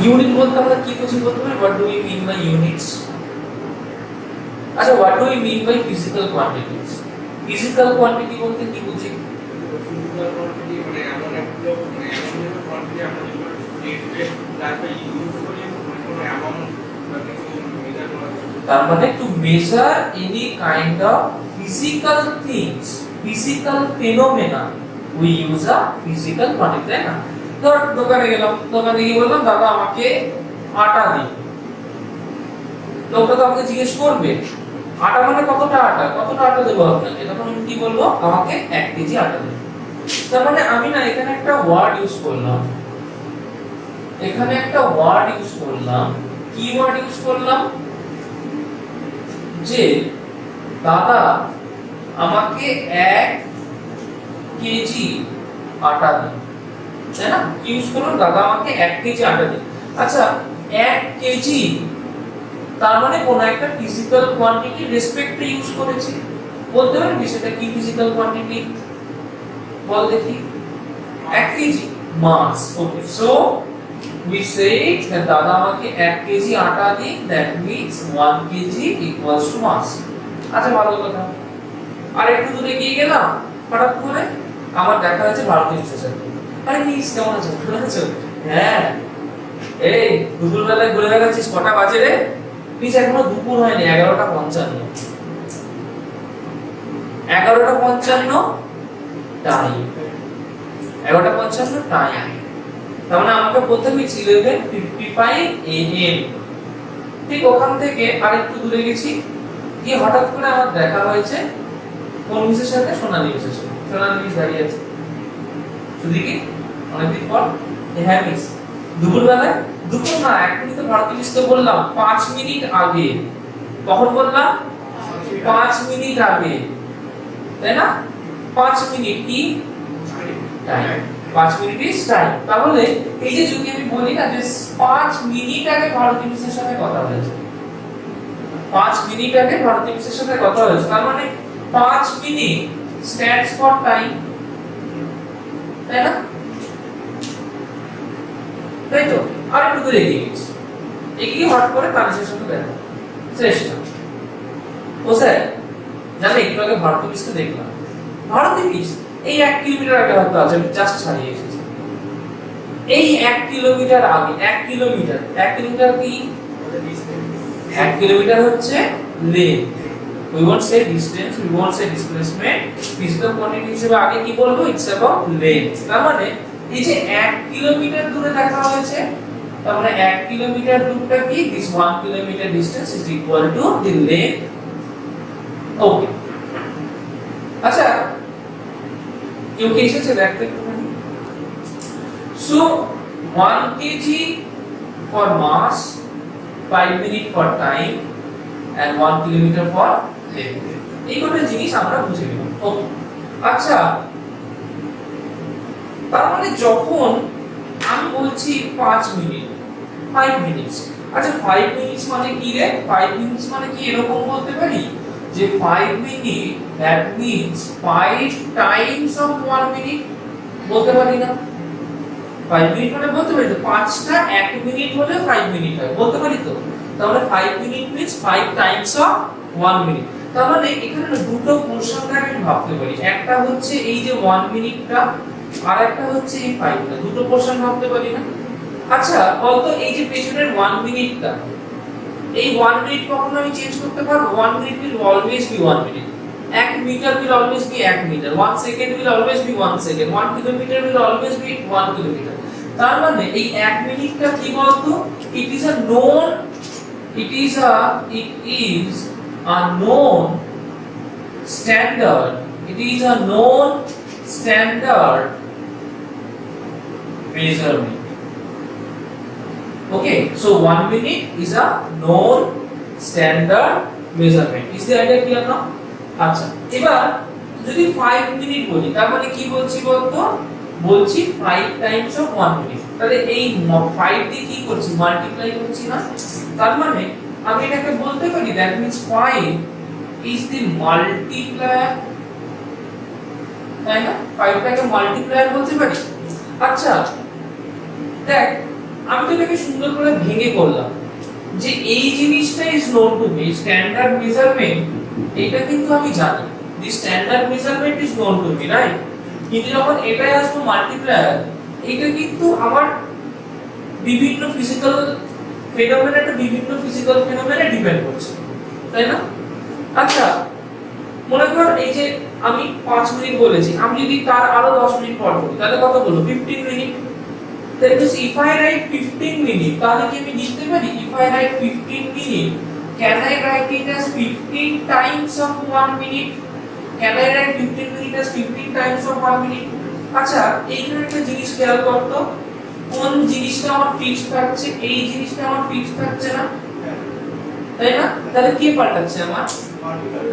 Unit বলতে আমরা কি বুঝি বলতে পারি? What do we mean by units? আচ্ছা, what do we mean by physical quantities? Physical quantity বলতে কি বুঝি? ফিজিক্যাল কোয়ান্টিটি মানে এমন একটা মানে এমন একটা কোয়ান্টিটি আমরা যেগুলো ডে লাইফে ইউজ করি কোনো অ্যামাউন্ট বা কিছু মেজার করা যায়। তার মানে to measure any kind of physical things, physical ফিনোমেনা, we use a physical quantity, তাই না? ধর দোকানে গেলাম, দোকানে গিয়ে বললাম দাদা আমাকে আটা দিন। লোকটা তো আমাকে জিজ্ঞেস করবে আটা মানে কতটা আটা, কতটা আটা দেবো আপনাকে? তখন আমি কি বলবো? আমাকে 1 কেজি আটা দিন। তার মানে আমি না এখানে একটা ওয়ার্ড ইউজ করলাম, এখানে একটা ওয়ার্ড ইউজ করলাম। কি ওয়ার্ড ইউজ করলাম? যে দাদা আমাকে 1 কেজি আটা দিন, তাই না? ইউজ করলাম দাদা আমাকে 1 কেজি আটা দিন। আচ্ছা, 1 কেজি তার মানে কোন একটা ফিজিক্যাল কোয়ান্টিটি রেসপেক্টে ইউজ করেছি। বলতে পারেন কি সেটা কি ফিজিক্যাল কোয়ান্টিটি? বল দেখি। 1 kg mass. Okay, so we say that দাদা আমাকে 1 কেজি আটা দিন, that means 1 KG equals to mass. আচ্ছা, ভালো কথা। আর একটু দূরে গিয়ে গেলাম, হঠাৎ করে আমার দেখা হয়েছে ভারতীয় স্টেশন। আরে মিস, কেমন আছো? ভালো আছো? হ্যাঁ। এই দুপুরবেলায় ঘুরে বেড়াচ্ছিস, কটা বাজে রে? মিস এখনো দুপুর হয়নি, 11:55। 11:55 টাইম, 11:55 টাইম। তার মানে আমাকে বলতে হবে 11:55 AM। ঠিক ওখান থেকে আরেকটু দূরে গেছি, গিয়ে হঠাৎ করে আমার দেখা হয়েছে কোন মিসের সাথে? সোনালী মিসের সাথে। সোনালী মিস দাঁড়িয়ে আছে, শুধু কি অনেকদিন পর। হ্যাঁ মিস, দুপুরবেলায়? দুপুর না, এখনই তো ভারতীয় মিসকে বললাম 5 মিনিট আগে। কখন বললাম? 5 মিনিট আগে, তাই না? 5 মিনিট কি টাইম, 5 মিনিট ইজ টাইম। তাহলে এই যে যদি আমি বলি না যে 5 মিনিট আগে ভারতীয় মিসের সাথে কথা হয়েছে, 5 মিনিট আগে ভারতীয় মিসের সাথে কথা হয়েছে, তার মানে 5 মিনিট স্ট্যান্ডস ফর টাইম, তাই না? তাই তো। আর একটু দূরে এগিয়ে গেছি, এগিয়ে হট করে তানিশের সাথে দেখা, চেষ্টা। ও স্যার জানেন, একটু আগে ভারতীয় মিসকে দেখলাম। ভারতীয় মিস এই 1 কিলোমিটার আগে হয়তো আছে, আমি জাস্ট ছাড়িয়ে এসেছি। এই 1 কিলোমিটার আগে, 1 কিলোমিটার, 1 কিলোমিটার কি? 1 কিলোমিটার হচ্ছে length. We won't say distance, we won't say displacement. Physical quantity হিসেবে আগে কি বলবো? It's about length. তার মানে এই যে 1 কিলোমিটার দূরে দেখা হয়েছে, তার মানে 1 কিলোমিটার দূরটা কি? This 1 kilometer distance is equal to the length. Okay. আচ্ছা, কেউ কি এসেছে দেখতে একটুখানি? So 1 kg for mass, 5 minute for time and 1 kilometer for length. এই কটা জিনিস আমরা বুঝে নিলাম। ওকে, আচ্ছা, তার মানে যখন আমি বলছি 5 মিনিট, 5 মিনিটস, আচ্ছা 5 মিনিটস মানে কি রে? 5 মিনিটস মানে কি এরকম বলতে পারি যে 5 minute that means 5 times of 1 minute? বলতে পারি না? 5 মিনিট মানে বলতে পারি তো 5টা 1 মিনিট হলে 5 মিনিট হয়, বলতে পারি তো। তাহলে 5 minute means 5 times of 1 minute। তার মানে এখানে দুটো পোরশন আমি ভাবতে পারি, একটা হচ্ছে এই যে 1 মিনিটটা, আর একটা হচ্ছে এই 5টা, দুটো পোরশন ভাবতে পারি না? আচ্ছা বলতো, এই যে পেছনের 1 মিনিটটা, এই 1 মিনিট কখনো আমি চেঞ্জ করতে পারবো? 1 minute will always be 1 minute, 1 metre will always be 1 metre, 1 second will always be 1 second, 1 kilometre will always be 1 kilometre. তার মানে এই 1 মিনিটটা কি বলতো? it is a known standard, it is a known standard measurement. Okay, so 1 minute is a known standard measurement. Is the idea clear now? আচ্ছা, এবার যদি 5 minute বলি, তার মানে কি বলছি বলতো? বলছি 5 টাইমস অফ 1 মিনিট। তাহলে এই 5 দিয়ে কি করছি? মাল্টিপ্লাই করছি না? তার মানে আমি এটাকে বলতে পারি that means 5 is the multiplier, তাই না? 5টাকে মাল্টিপ্লায়ার বলতে পারি। আচ্ছা দেখ, আমি তো এটাকে সুন্দর করে ভেঙে করলাম যে এই জিনিসটা is known to me, standard measurement এটা কিন্তু আমি জানি, the standard measurement is known to me, right? কিন্তু যখন এটাই আসবো মাল্টিপ্লায়ার, এটা কিন্তু আমার বিভিন্ন ফিজিক্যাল ফেনোমেনা ডিপেন্ড করছে, তাই না? আচ্ছা, মনে কর এই যে আমি 5 মিনিট বলেছি, আমি যদি তার আরো 10 মিনিট পর করি তাহলে কত হলো? 15 minute. That means if I write 15 minutes, তাহলে কি আমি লিখতে পারি if I write 15 minutes, can I write it as 15 times of 1 minute? Can I write 15 minutes as 15 times of 1 minute? আচ্ছা, এইখানে একটা জিনিস খেয়াল করতো, কোন জিনিসটা আমার ফিক্সড থাকছে, এই জিনিসটা আমার ফিক্সড থাকছে না, তাই না? তাহলে কি পাল্টাচ্ছে আমার?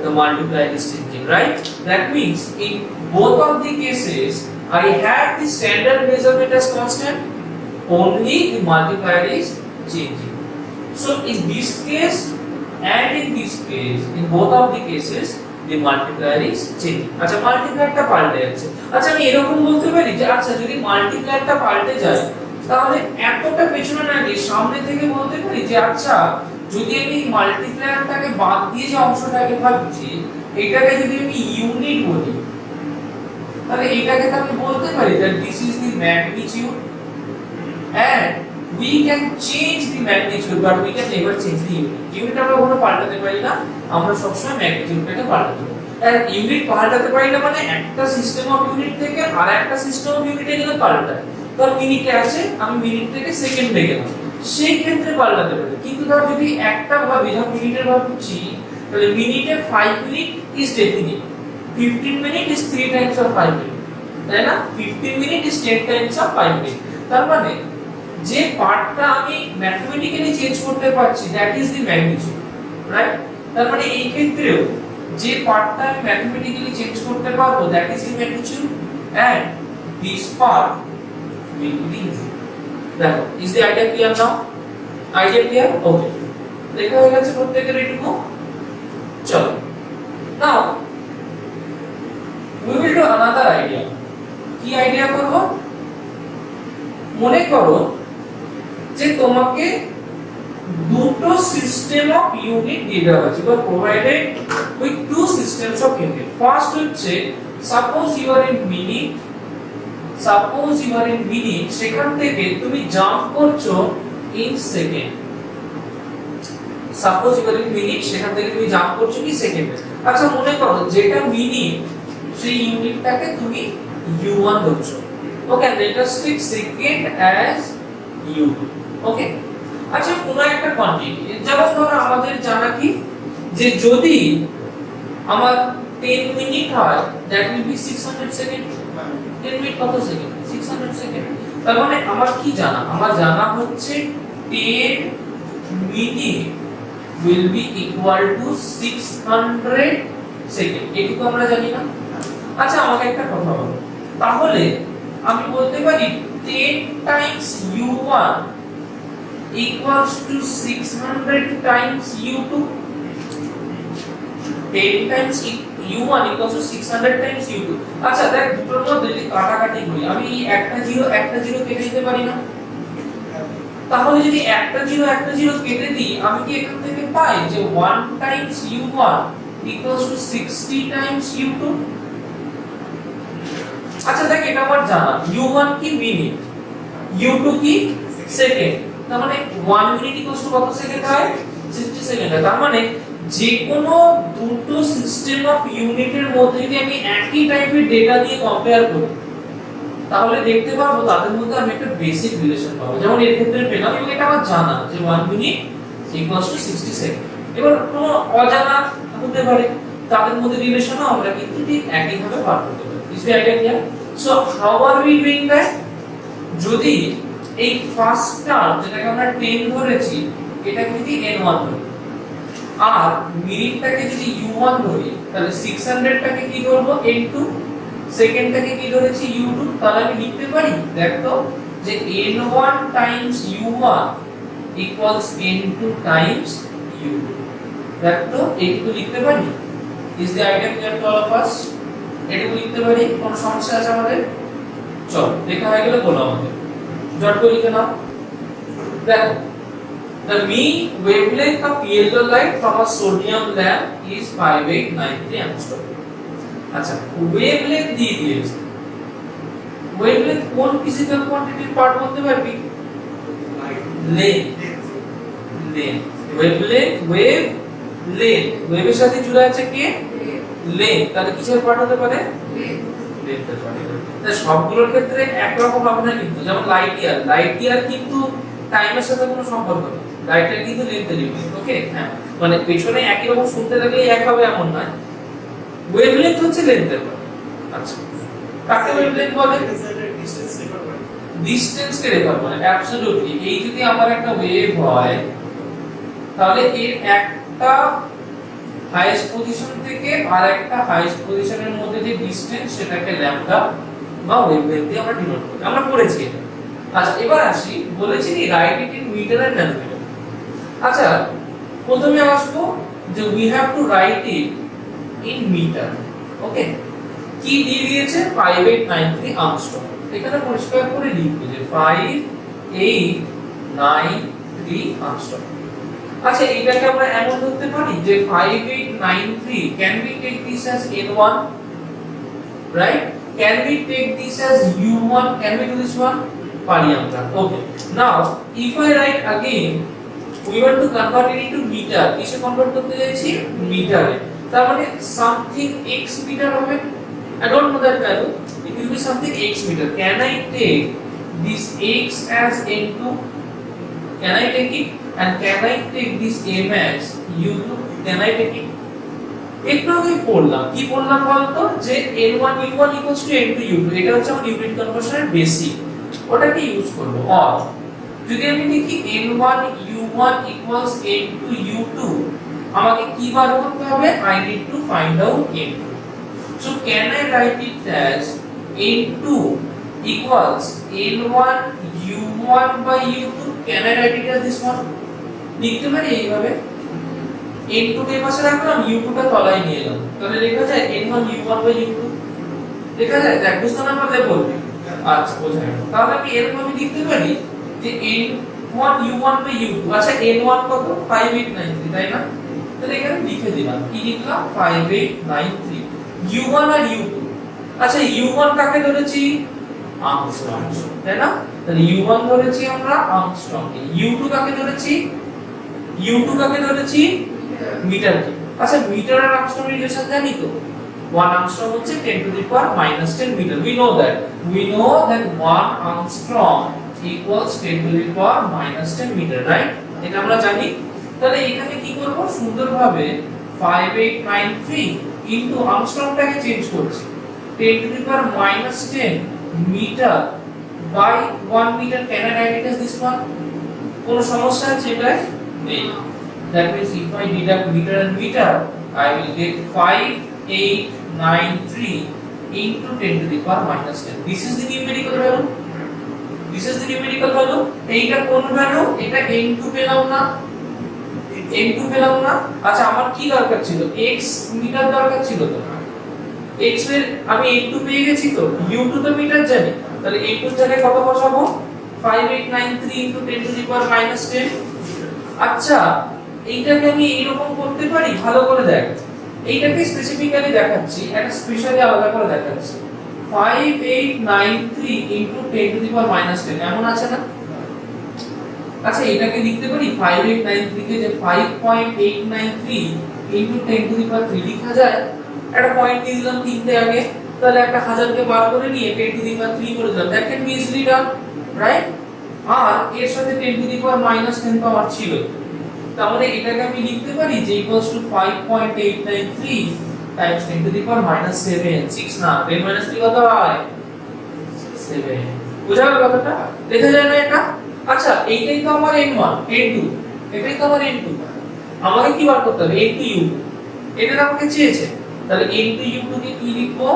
The multiplier is changing, right? That means in both of the cases I have the standard measurement as constant, only the multiplier is changing. So in this case and in this case, in both of the cases the multiplier is changing. আচ্ছা, মাল্টিপ্লায়ারটা পাল্টে যাচ্ছে। আচ্ছা, আমি এরকম বলতে পারি যে আচ্ছা যদি মাল্টিপ্লায়ারটা পাল্টে যায় তাহলে এতটা পেছনে না গিয়ে সামনে থেকে বলতে পারি যে আচ্ছা যদি আমি মাল্টিপ্লায়ারটাকে বাদ দিয়ে যে অংশটাকে ভাবছি এটাকে যদি আমি ইউনিট বলি তাহলে এটাকে তো আমি বলতে পারি that this is the magnitude and we can change the magnitude but we can never change the unit. Unit আমরা কখনো পাল্টাতে পারি না, আমরা সবসময় ম্যাগনিটিউডটাকে পাল্টাতে পারি। আর ইউনিট পাল্টাতে পারি না মানে একটা সিস্টেম অফ ইউনিট থেকে আর একটা সিস্টেম অফ ইউনিটে গেলে পাল্টায়। ধর মিনিটে আছে, আমি মিনিট থেকে সেকেন্ডে গেলাম, সেই ক্ষেত্রে পাল্টাতে পারি। কিন্তু ধর যদি একটা ভাবি, ধর মিনিটের ভাবছি, তাহলে মিনিটে 5 minute is definite, 15 minute is 3 Times of 5 minute, তাই না? 15 minute is 10 Times of 5 minute. তার মানে যে পার্টটা আমি ম্যাথমেটিক্যালি চেঞ্জ করতে পারছি that is the magnitude, right? তার মানে এই ক্ষেত্রেও যে পার্টটা আমি ম্যাথমেটিক্যালি চেঞ্জ করতে পারবো that is the magnitude and this part will be দেখো, is the idea clear now? Idea clear? Okay, দেখা হয়ে গেছে প্রত্যেকের এটুকু। চলো, now we will do another idea. কি আইডিয়া করব? মনে করো যে তোমাকে দুটো সিস্টেম অফ ইউনিট দিয়ে দেওয়া হয়েছে, বা provided with two systems of unit. First হচ্ছে suppose you are in minute, সেখান থেকে তুমি জাম্প করছো in second. Suppose you are in minute, সেখান থেকে তুমি জাম্প করছো কি সেকেন্ডে। আচ্ছা, মনে করো যেটা মিনিট সেই ইউনিটটাকে তুমি u1 ধরছো। Okay, let us take second as u2। Okay, আচ্ছা কোন একটা কোয়ান্টিটি, যেমন ধরো আমাদের জানা কি যে যদি আমার 10 মিনিট হয় that will be 600 second. 10 minute কত সেকেন্ড? 600 সেকেন্ড। তার মানে আমার কি জানা? আমার জানা হচ্ছে 10 minute will be equal to 600 second. এটুকু আমরা জানি না? আচ্ছা, আমাকে একটা কথা বলো, তাহলে আমি বলতে পারি 10 times u1 equals to 600 times u2। 10 times u1 equals to 600 times u2। আচ্ছা দেখ, দুটোর মধ্যে যদি কাটাকাটি করি আমি একটা জিরো কেটে দিতে পারি না? তাহলে যদি একটা জিরো কেটে দিই আমি কি এখান থেকে পাই যে 1 times u1 equals to 60 times u2। আচ্ছা দেখ, এটা আমার জানা, u1 কি মিনিট, u2 কি সেকেন্ড। তার মানে 1 মিনিট ইকুয়ালস টু কত সেকেন্ড হয়? 60 সেকেন্ড। তার মানে যে কোনো দুটো সিস্টেম অফ ইউনিটের মধ্যে যদি আমি একই টাইপের ডেটা দিয়ে কম্পেয়ার করি তাহলে দেখতে পাবো তাদের মধ্যে আমি একটা বেসিক রিলেশন পাবো। যেমন এর ক্ষেত্রে পেলাম, এবং এটা আমার জানা যে 1 মিনিট ইকুয়ালস টু 60 সেকেন্ড। এবার কোনো অজানা হতে পারে, তাদের মধ্যে রিলেশনও আমরা কিন্তু ঠিক একই ভাবে বার করতে পারি। Is the idea clear? So how are we doing that? যদি এই ফার্স্ট টার্ম যেটাকে আমরা 10 ধরেছি এটাকে যদি n1 ধরি আর মিনিটটাকে যদি u1 ধরি তাহলে 600 টাকে কি ধরব n2, সেকেন্ডটাকে কি ধরেছি u2। তাহলে আমি লিখতে পারি দেখো যে n1 Times u1 equals n2 Times u2। দেখো এইটুকু লিখতে পারি। Is the idea clear to all of us? এটুকু লিখতে পারি? কোন সমস্যা আছে আমাদের? চল, দেখা হয়ে গেলে বলো আমাদের, জট করে লিখে নাও। দেখো, the mean wavelength of yellow light from a sodium lamp is 5893 angstrom. আচ্ছা, wavelength দিয়ে দিয়েছে। wavelength কোন ফিজিক্যাল কোয়ান্টিটির পার্ট বলতে পারবি? Length. Length, wavelength, wave, length, ওয়েভের সাথে জুড়ে আছে কে? লেন্থ। তাহলে কিসের পার্ট হতে পারে? লেন্থের পার্ট। তাহলে সবগুলোর ক্ষেত্রে একরকম হবে না কিন্তু, যেমন লাইট ইয়ার, লাইট ইয়ার কিন্তু টাইমের সাথে কোনো সম্পর্ক নেই, লাইট ইয়ার কিন্তু লেন্থের ইউনিট। ওকে, হ্যাঁ, মানে পেছনে একই রকম শুনতে লাগলে এক হবে এমন নয়। ওয়েভলেন্থ হচ্ছে লেন্থের পার্ট। আচ্ছা, কাকে ওয়েভলেন্থ বলে? ডিসটেন্স কে রেফার করে, অ্যাবসলিউটলি। এই যদি আমার একটা ওয়েভ হয়, তাহলে এর একটা হাইয়েস্ট পজিশন থেকে আরেকটা হাইয়েস্ট পজিশনের মধ্যে যে ডিসটেন্স, সেটাকে ল্যাম্বডা বা ওয়েভলেন্থ দিয়ে আমরা ডিনোট করি। আমরা পড়েছি এটা। আচ্ছা, এবার আসি, বলেছি কি write it in metre and nanometre. আচ্ছা, প্রথমে আসবো যে we have to write it in metre. Okay, কি দিয়ে দিয়েছে? 5893 আর্মস্ট্রং। এখানে পরিষ্কার করে লিখবে যে 5893 আর্মস্ট্রং। আচ্ছা, এটাকে আমরা এমন ধরতে পারি যে 5893, can we take this as n1, right? Can we take this as u1? Can we do this one? পারি আমরা। ওকে, নাও if I write again, we want to convert it into meter। কিসে কনভার্ট করতে চাইছি? মিটারে। তার মানে something x meter হবে। I don't know that value, it will be something x meter. Can I take this x as n2? Can I take it? And can I take this m as u2? Can I take it? একটু আগে পড়লাম, কি পড়লাম বলতো, যে n1 u1 n2 u2। এটা হচ্ছে আমার ইউনিট কনভার্সনের বেসিক, ওটাকে ইউজ করব। অর যদি আমি লিখি n1 u1 n2 u2, আমাকে কি বার করতে হবে? I need to find out n2. So can I write it as n2 equals n1 u1 by u2? Can I write it as this one? লিখতে পারি এইভাবে, n2 কে পাশে রাখলাম, u2 টা তলায় নিয়ে এলাম, তাহলে লেখা যায় n1 u1 by u2। লেখা যায়? দেখ, বুঝতে না পারলে বলবি। আচ্ছা, বোঝা গেল। তাহলে আমি এরকম আমি লিখতে পারি যে n1 u1 by u2। আচ্ছা, n1 কত? 5893, তাই না? তাহলে এখানে লিখে দিলাম, কি লিখলাম? 5893 u1 আর u2। আচ্ছা, u1 কাকে ধরেছি? আর্মস্ট্রং, তাই না? তাহলে u1 ধরেছি আমরা আর্মস্ট্রং কে, u2 কাকে ধরেছি? u2 কাকে ধরেছি? মিটার কে। আচ্ছা, মিটার আর আর্মস্ট্রং রিলেশন জানি তো, 1 আর্মস্ট্রং হচ্ছে 10 to the power -10 metre. We know that 1 angstrom equals 10 to the power -10 metre, right? এটা আমরা জানি। তাহলে এখানে কি করব? সুন্দরভাবে 5893 ইনটু আর্মস্ট্রংটাকে চেঞ্জ করছি, 10 to the power -10 metre by 1 meter। Can I write it as this one? কোন সমস্যা আছে এটা? নেই। That means if I deduct meter and meter, I will get 5893 into 10 to the power -10. This is the numerical value. This is the numerical value. এইটা কোন value? এটা n2 পেলাম না, n2 পেলাম না। আচ্ছা, আমার কি দরকার ছিল? x মিটার দরকার ছিল তো। x এর আমি n2 পেয়ে গেছি তো, u2 তো মিটার জানি, তাহলে n2 এর জায়গায় কত বসাবো? 5893 into 10 to the power -10। আচ্ছা, এইটাকে আমি এইরকম করতে পারি, ভালো করে দেখ। এইটাকে স্পেসিফিক্যালি দেখাচ্ছি, একটা স্পেশালি আলাদা করে দেখাচ্ছি। 5893 into 10 to the power -10 এমন আছে না? আচ্ছা, এটাকে লিখতে পারি 5893 কে যে 5.893 into 10 to the power 3 লেখা যায়। একটা পয়েন্ট দিয়ে দিলাম তিনটে আগে, তাহলে একটা হাজারকে বার করে নিয়ে 10 to the power 3 করে দিলাম। That can be easily done, right? আর এর সাথে 10 to the power -10 তো আমার ছিল, তাহলে এটাকে আমি লিখতে পারি যে equals to 5.893 Times 10 to the power -7। 6 না, 10 3 কত হয়? 7। বুঝা গেল কথাটা? দেখা যায় না এটা? আচ্ছা, এইটাই তো আমার n1 n2, এটাই তো আমার n2। আমাকে কি বার করতে হবে? n2 u2, এটা আমাকে চেয়েছে। তাহলে n2 u2 কে কি লিখবো?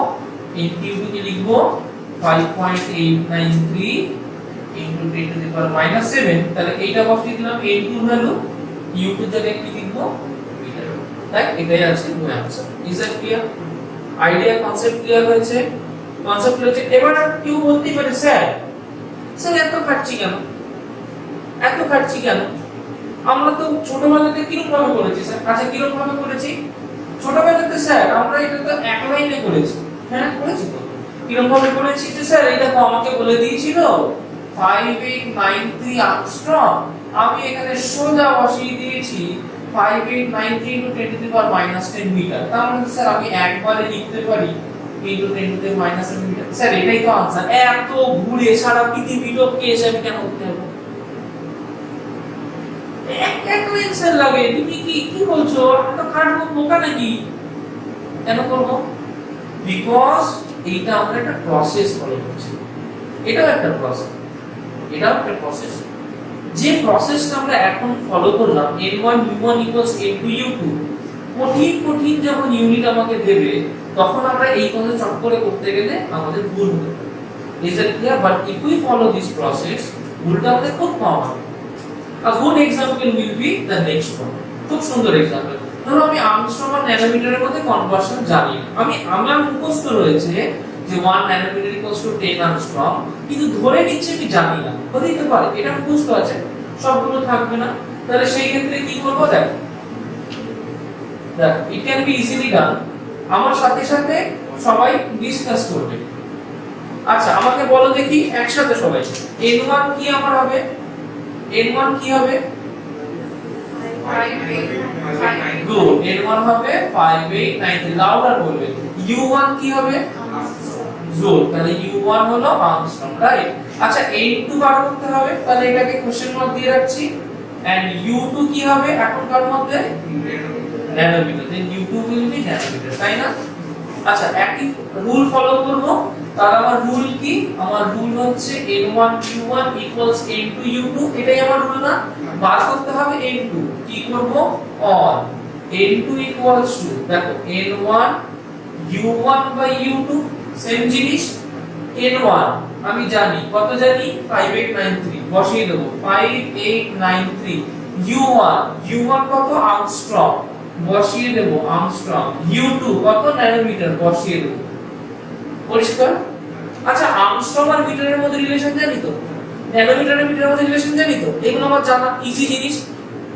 n2 u2 কে লিখবো 5.893 into 10 to the power -7। তাহলে এইটা বসিয়ে দিলাম n2 ভ্যালু, u2 এর জায়গায় কি লিখবো? মিটার। তাই এটাই আছে answer. Is that clear? Idea, concept clear হয়েছে? কনসেপ্ট হয়েছে। এবার কেউ বলতেই পারে, স্যার এত কাটছি কেন? এত খাটছি কেন? আমরা তো ছোটবেলাতে কিরকম ভাবে করেছি স্যার? আচ্ছা কিরকম ভাবে করেছি? ছোটবেলাতে স্যার আমরা এটা তো এক লাইনে করেছি। হ্যাঁ করেছি তো। কিরকম ভাবে করেছি যে স্যার এটা তো আমাকে বলে দিয়েছিল 5893 আর্মস্ট্রং, আমি এখানে সোজা বসিয়ে দিয়েছি 5893 into 10 to the power minus 10 metre. তার মানে স্যার আমি একবারে লিখতে পারি into 10 to the minus 10 metre. Sir এটাই তো आंसर। এত ঘুরে সারা পৃথিবী লোককে এসে আমি কেন করতে হবে? এক লাইন স্যার লাগে। তুমি কি বলছো? আমি তো খাটবো বোকা নাকি? কেন করব? বিকজ এইটা আমরা একটা প্রসেস ফলো করছি। এটাও একটা প্রসেস। এটাও একটা প্রসেস। যে প্রসেসটা আমরা এখন ফলো করলাম n1 u1 n2 u2, কঠিন কঠিন যখন ইউনিট আমাকে দেবে তখন আমরা এই কথা চট করে করতে গেলে আমাদের ভুল হতে পারে। Is it clear? But if we follow this process, ভুলটা আমাদের খুব কম হবে। A good example will be the next one. খুব সুন্দর एग्जांपल। ধরো আমি আর্মস্ট্রং আর ন্যানোমিটারের মধ্যে কনভার্সন জানি না। আমার মুখস্থ রয়েছে যে 1 ন্যানোমিটার 10 আর্মস্ট্রং, কিন্তু ধরে নিচ্ছে আমি জানি না। হতেই পারে এটা মুখস্থ আছে, সবগুলো থাকবে না। তাহলে সেই ক্ষেত্রে কি করব? দেখো ইট ক্যান বি ইজিলি ডান। আমার সাথে সাথে সবাই ডিসকাস করবে। আচ্ছা আমাকে বলো দেখি একসাথে সবাই n1 কি আমার হবে? n1 কি হবে? গুড, n1 হবে 5893। লাউডার বলবে। u1 কি হবে? জুল। তাহলে u1 হলো আর্মস্ট্রং, রাইট? আচ্ছা n2 বার করতে হবে, তাহলে এটাকে কোশ্চেন মার্ক দিয়ে রাখছি। এন্ড u2 কি হবে এখনকার মধ্যে? Nanometre. Then u2 will be nanometre, তাই না? আচ্ছা একই রুল ফলো করব। তার আমার রুল কি? আমার রুল হচ্ছে n1 u1 n2 u2। এটাই আমার রুল না? বার করতে হবে n2। কি করব? অন n2 দেখো n1 u1 by u2 same জিনিস। n1 আমি জানি, কত জানি? 5893 বসিয়ে দেব 5893। u1 কত? আর্মস্ট্রং বসিয়ে দেব আর্মস্ট্রং। u2 কত? ন্যানোমিটার বসিয়ে দেব। পরিষ্কার? আচ্ছা আর্মস্ট্রং আর মিটারের মধ্যে রিলেশন জানি তো? ন্যানোমিটার আর মিটারের মধ্যে রিলেশন জানি তো? এগুলো আমার জানা ইজি জিনিস।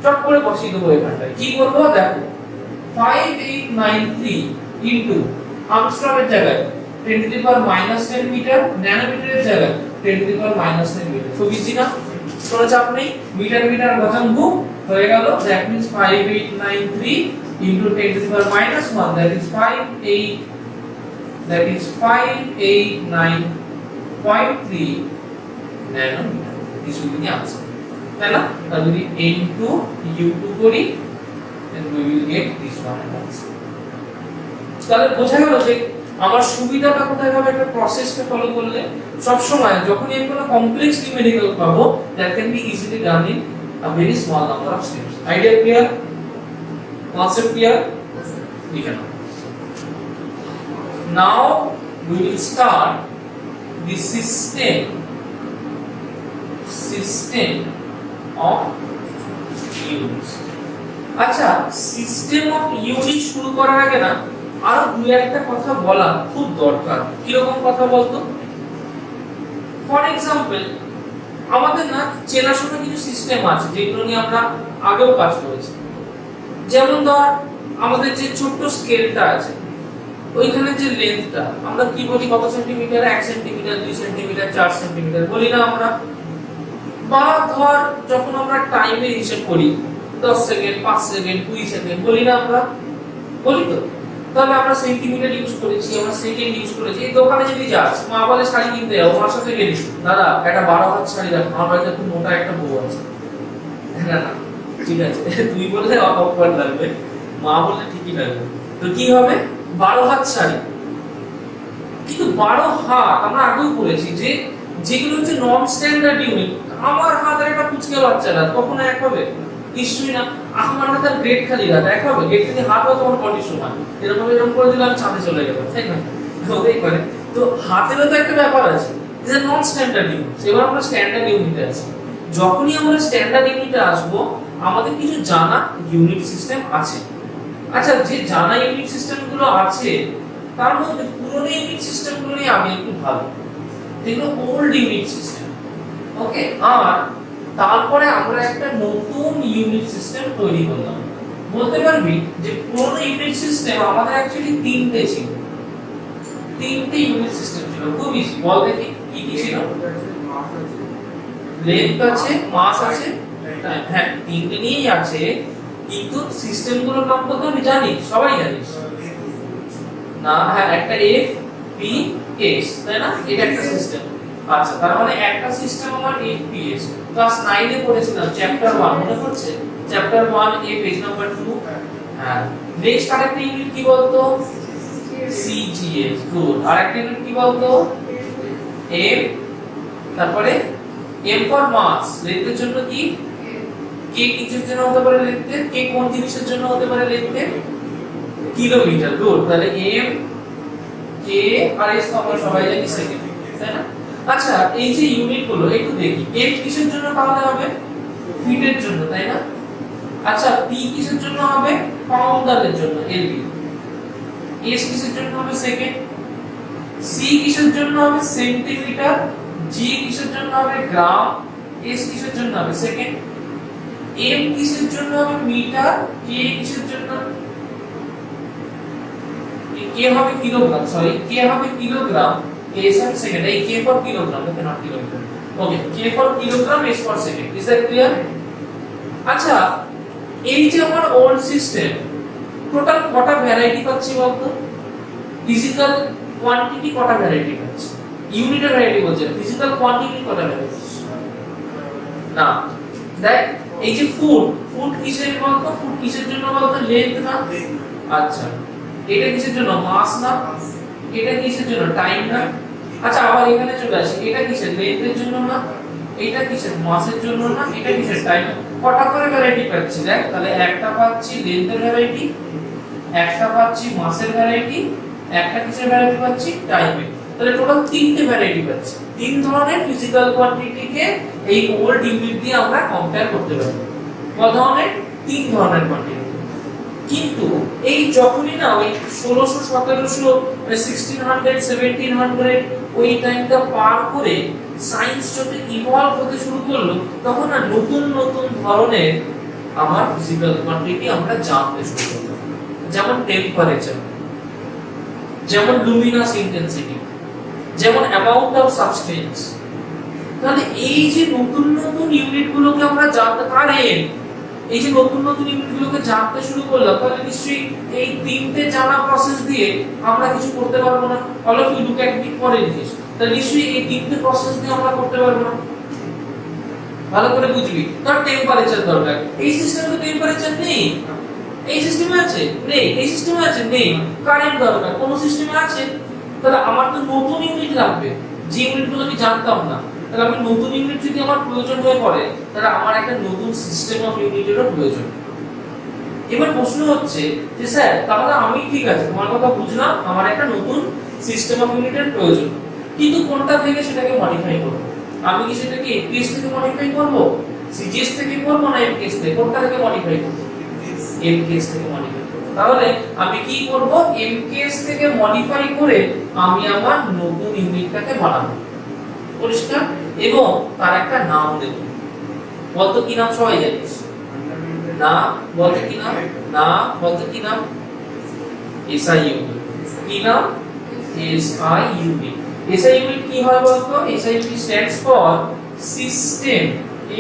চট করে বসিয়ে দেব এখানটায়। কি করব? দেখো 5893 ইনটু আর্মস্ট্রং এর জায়গায় 10 to the power minus 10 metre, ন্যানোমিটারের জায়গায় 10 to the power minus 10 metre. খুব ইজি না? কোনো চাপ নেই। মিটার মিটার গজাঙ্গু হয়ে গেল। That means 5893 into 10 to the power minus 1, that is 589.3 nanometer. This will be the answer. তাই না? তাহলে যদি n2 u2 করি, then we will get this one answer. তাহলে বোঝা গেল যে আমার সুবিধাটা কোথায় হবে? একটা প্রসেসকে ফলো করলে সব সময় যখনই আমি কোনো কমপ্লেক্স নিউমেরিক্যাল পাবো, that can be easily done in a very small number of steps. Idea clear? Concept clear? লিখে নাও। Now we will start the system of units. আচ্ছা সিস্টেম অফ ইউনিট শুরু করার আগে না আরো দুই একটা কথা বলা খুব দরকার। কি রকম কথা বলতো? ফর এক্সাম্পল আমাদের না চেনাশোনা কিছু সিস্টেম আছে যেগুলো নিয়ে আমরা আগেও কাজ করেছি। যেমন ধর আমাদের যে ছোট্ট স্কেলটা আছে, ওইখানে যে লেন্থটা আমরা কি বলি? কত সেন্টিমিটার? 1 সেন্টিমিটার, 2 সেন্টিমিটার, 4 সেন্টিমিটার বলি না আমরা? বা ধর যখন আমরা টাইমের হিসাব করি 10 সেকেন্ড, 5 সেকেন্ড, 2 সেকেন্ড বলি না আমরা? বলি তো। তাহলে আমরা সেন্টিমিটার ইউজ করেছি, আমরা সেকেন্ড ইউজ করেছি। এই দোকানে যদি যাস, মা বলে শাড়ি কিনতে যাও, মার সাথে গেলিস, দাদা একটা 12 হাত শাড়ি রাখ, আমার বাড়িতে খুব মোটা একটা বউ আছে। না না ঠিক আছে, তুই বললে অকওয়ার্ড লাগবে, মা বললে ঠিকই লাগবে। তো কি হবে? 12 হাত শাড়ি। কিন্তু 12 হাত আমরা আগেও বলেছি যে যেগুলো হচ্ছে নন স্ট্যান্ডার্ড ইউনিট। আমার হাতের একটা পুচকে বাচ্চারা কখনো এক হবে? নিশ্চয়ই না। আমার হাতের গ্রেড খালি হাত এক হবে? গ্রেড খালি হাত হতো আমার বডি সমান, এরকম এরকম করে দিলাম ছাদে চলে গেল, তাই না? হতেই পারে। তো হাতেরও তো একটা ব্যাপার আছে, যে নন স্ট্যান্ডার্ড ইউনিট। এবার আমরা স্ট্যান্ডার্ড ইউনিটে আছি। যখনই আমরা স্ট্যান্ডার্ড ইউনিটে আসবো, আমাদের কিছু জানা ইউনিট সিস্টেম আছে। আচ্ছা যে জানা ইউনিট সিস্টেমগুলো আছে তার মধ্যে পুরনো ইউনিট সিস্টেমগুলো নিয়ে আমি একটু ভালো, যেগুলো ওল্ড ইউনিট সিস্টেম। ওকে, আর তারপরে আমরা একটা নতুন ইউনিট সিস্টেম তৈরি করলাম। বলতে পারবি যে পুরনো ইউনিট সিস্টেম আমাদের অ্যাকচুয়ালি তিনটে ছিল, তিনটে ইউনিট সিস্টেম ছিল। খুব ইজি, বল দেখি কি কি ছিল? লেন্থ আছে, মাস আছে, টাইম। হ্যাঁ, তিনটে নিয়েই আছে, কিন্তু সিস্টেমগুলোর নাম তো আমি জানি, সবাই জানিস না? হ্যাঁ, একটা এফ পি এস, তাই না? এটা একটা সিস্টেম। আচ্ছা, তার মানে একটা সিস্টেম আমার এফ পি এস। ক্লাস 9 এ পড়েছিলাম চ্যাপ্টার 1, মনে পড়ছে? চ্যাপ্টার 1 এ পেজ নাম্বার 2। হ্যাঁ, নেক্সট আরেকটা ইউনিট কি বলতো? সিজিএস। গুড। আরেকটা ইউনিট কি বলতো? এম, তারপরে এম ফর মাস, লেন্থের জন্য কি? কে কিসের জন্য হতে পারে লেন্থে? কে কোন জিনিসের জন্য হতে পারে লেন্থে? কিলোমিটার। গুড। তাহলে এম, কে আর এস তো আমরা সবাই জানি সেকেন্ড, তাই না? আচ্ছা, এই যে ইউনিট গুলো একটু দেখি। এফ কিসের জন্য তাহলে হবে? ফিটের জন্য, তাই না? আচ্ছা, পি কিসের জন্য হবে? পাউন্ডারের জন্য, এলবি। এস কিসের জন্য হবে? সেকেন্ড। সি কিসের জন্য হবে? সেন্টিমিটার। জি কিসের জন্য হবে? গ্রাম। এস কিসের জন্য হবে? সেকেন্ড। এম কিসের জন্য হবে? মিটার। কে কিসের জন্য? কে হবে কিলোগ্রাম, সরি, কে হবে কিলোগ্রাম, এস হবে সেকেন্ড। এই K for kilogram, okay, not kilometre. Okay, K for kilogram, S for second. Is that clear? আচ্ছা, এই যে আমার ওল্ড সিস্টেম, টোটাল কটা ভ্যারাইটি পাচ্ছি বলতো? ফিজিক্যাল কোয়ান্টিটি কটা ভ্যারাইটি পাচ্ছি? ইউনিটের ভ্যারাইটি বলছে, ফিজিক্যাল কোয়ান্টিটি কটা ভ্যারাইটি? না, দেখ, এই যে ফুড, ফুড কিসের বলতো? ফুড কিসের জন্য বলতো? লেন্থ না? আচ্ছা, এটা কিসের জন্য? মাস না? এটা কিসের জন্য? টাইম না? আচ্ছা, আবার এখানে চলে আসি, এটা কিসের? লেন্থের জন্য না? এটা কিসের? মাসের জন্য না? এটা কিসের? টাইম। কটা করে ভ্যারাইটি পাচ্ছি দেখ? তাহলে একটা পাচ্ছি লেন্থের ভ্যারাইটি, একটা পাচ্ছি মাসের ভ্যারাইটি, একটা কিসের ভ্যারাইটি পাচ্ছি? টাইমের। তাহলে টোটাল তিনটে ভ্যারাইটি পাচ্ছি। তিন ধরনের ফিজিক্যাল কোয়ান্টিটিকে এই ওল্ড ইউনিট দিয়ে আমরা কম্পেয়ার করতে পারি। কত ধরনের? তিন ধরনের কোয়ান্টিটি। কিন্তু এই যখনই না ওই 1600 1700 1600 1700 ওই টাইমটা পার করে সায়েন্স যত ইভলভ হতে শুরু করলো, তখন না নতুন নতুন ধরনের আমার ফিজিক্যাল কোয়ান্টিটি আমরা জানতে শুরু করলাম। যেমন টেম্পারেচার, যেমন লুমিনাস ইন্টেন্সিটি, যেমন অ্যামাউন্ট অফ সাবস্টেন্স। তাহলে এই যে নতুন নতুন ইউনিটগুলোকে আমরা জানতে পারেন, এই যে নতুন নতুন ইউনিটগুলোকে জানতে শুরু করলাম, তাহলে নিশ্চয়ই এই তিনটে জানা প্রসেস দিয়ে আমরা কিছু করতে পারবো না। All of you look at me পরে জিনিস, তাহলে নিশ্চয়ই এই তিনটে প্রসেস দিয়ে আমরা করতে পারবো না। ভালো করে বুঝবি, তার টেম্পারেচার দরকার। এই সিস্টেমে তো টেম্পারেচার নেই। এই সিস্টেমে আছে? নেই। এই সিস্টেমে আছে? নেই। কারেন্ট দরকার, কোন সিস্টেমে আছে? তাহলে আমার তো নতুন ইউনিট লাগবে, যে ইউনিটগুলো আমি জানতাম না। তাহলে আমি নতুন ইউনিট যদি আমার প্রয়োজন হয়ে পড়ে, তাহলে আমার একটা নতুন সিস্টেম অফ ইউনিটেরও প্রয়োজন। এবার প্রশ্ন হচ্ছে যে স্যার, তাহলে আমি ঠিক আছে, তোমার কথা বুঝলাম, আমার একটা নতুন সিস্টেম অফ ইউনিটের প্রয়োজন, কিন্তু কোনটা থেকে সেটাকে মডিফাই করব? আমি কি সেটাকে এপিএস থেকে মডিফাই করব, সিজিএস থেকে করব, না এমকেএস থেকে? কোনটা থেকে মডিফাই করব? এমকেএস থেকে মডিফাই করব। তাহলে আমি কি করব? এমকেএস থেকে মডিফাই করে আমি আমার নতুন ইউনিটটাকে বানাবো, পরিষ্কার, এবং তার একটা নাম দেব। বলতো কি নাম? সবাই জানিস না? বলতো কি নাম? না, বলতো কি নাম? SI unit. কি নাম? SI unit. এসআই ইউনিট কি হয় বলতো? SI unit stands for system,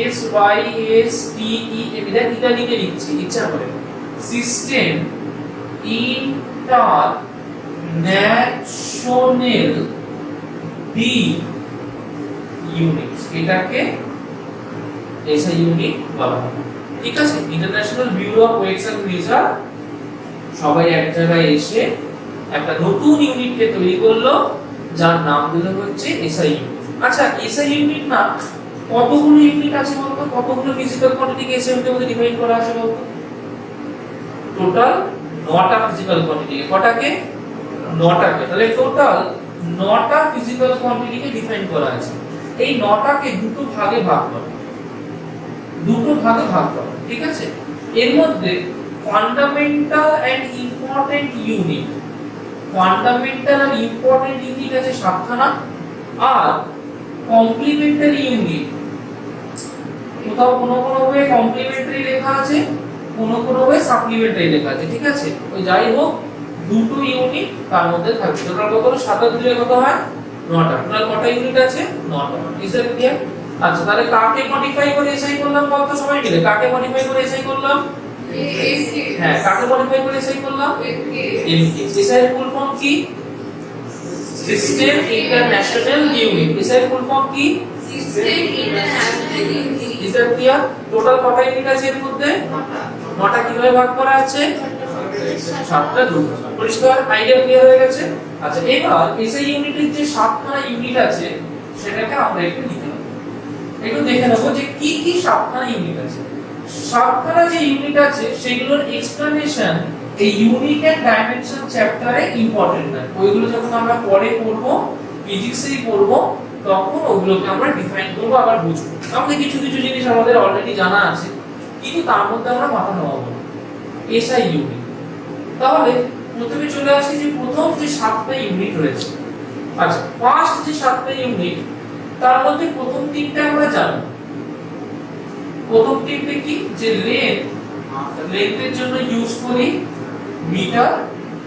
S Y S T E, এটা ইতালিতে লিখছি ইচ্ছা করে, সিস্টেম ইন্টারন্যাশনাল ডি ইউনিটস, এটাকে এসআই ইউনিট বলা হয়। ঠিক আছে, international bureau of weights and measure সবাই এক জায়গায় এসে একটা নতুন ইউনিটকে তৈরি করলো, যার নাম দিল হচ্ছে এসআই ইউনিট। আচ্ছা, এসআই ইউনিট না কতগুলো ইউনিট আছে বলতো? কতগুলো ফিজিক্যাল কোয়ান্টিটিকে এসআই ইউনিটের মধ্যে ডিফাইন করা আছে বলতো? টোটাল 9টা ফিজিক্যাল কোয়ান্টিটি। কটাকে? 9টাকে। তাহলে টোটাল 9টা ফিজিক্যাল কোয়ান্টিটিকে ডিফাইন করা আছে। এই 9টাকে দুটো ভাগে ভাগ করা, দুটো ভাগে ভাগ করা, ঠিক আছে? এর মধ্যে fundamental and important unit, fundamental আর ইম্পর্টেন্ট ইউনিট আছে 7খানা, আর কমপ্লিমেন্টারি ইউনিট কোথাও কোনো ভাবে কমপ্লিমেন্টারি লেখা আছে, কোনো ভাবে সাপ্লিমেন্টারি লেখা আছে, ঠিক আছে? ওই যাই হোক দুটো ইউনিট তার মধ্যে থাকবে। টোটাল কত হলো 7 আর 2 কত হয় 9টা। টোটাল কটা ইউনিট আছে 9টা। Is that clear? আচ্ছা তাহলে কাকে মডিফাই করে এসআই করলাম বলতো সবাই মিলে? কাকে মডিফাই করে এসআই করলাম? হ্যাঁ, কাকে মডিফাই করে এসআই করলাম? এমকে। এসআই এর ফুল ফর্ম কি? System international unit. এসআই এর ফুল ফর্ম কি? System international unit. Is that clear? Total কটা ইউনিট আছে এর মধ্যে? 9টা। কিভাবে ভাগ করা আছে? 7টা 2। পরিষ্কার? আইডিয়া ক্লিয়ার হয়ে গেছে? আচ্ছা এবার এসআই ইউনিটের যে 7খানা ইউনিট আছে সেটাকে আমরা একটু লিখে নেব। একটু দেখে নেব যে কি কি 7খানা ইউনিট আছে। 7খানা যে ইউনিট আছে সেগুলোর এক্সপ্লেনেশন এই ইউনিট এন্ড ডাইমেনশন চ্যাপ্টারে ইম্পর্টেন্ট না। ওইগুলো যখন আমরা পরে পড়ব, ফিজিক্সেই পড়ব, তখন ওগুলোকে আমরা ডিফাইন করব, আবার বুঝবো। আমাদের কিছু কিছু জিনিস আমাদের অলরেডি জানা আছে, কিন্তু তার মধ্যে আমরা মাথা নোয়াবো না। SI unit. তাহলে প্রথমে চলে আসি যে প্রথম যে 7টা ইউনিট রয়েছে। আচ্ছা ফার্স্ট যে 7টা ইউনিট তার মধ্যে প্রথম 3টা আমরা জানি। প্রথম 3টে কি? যে লেন্থের জন্য ইউজ করি মিটার,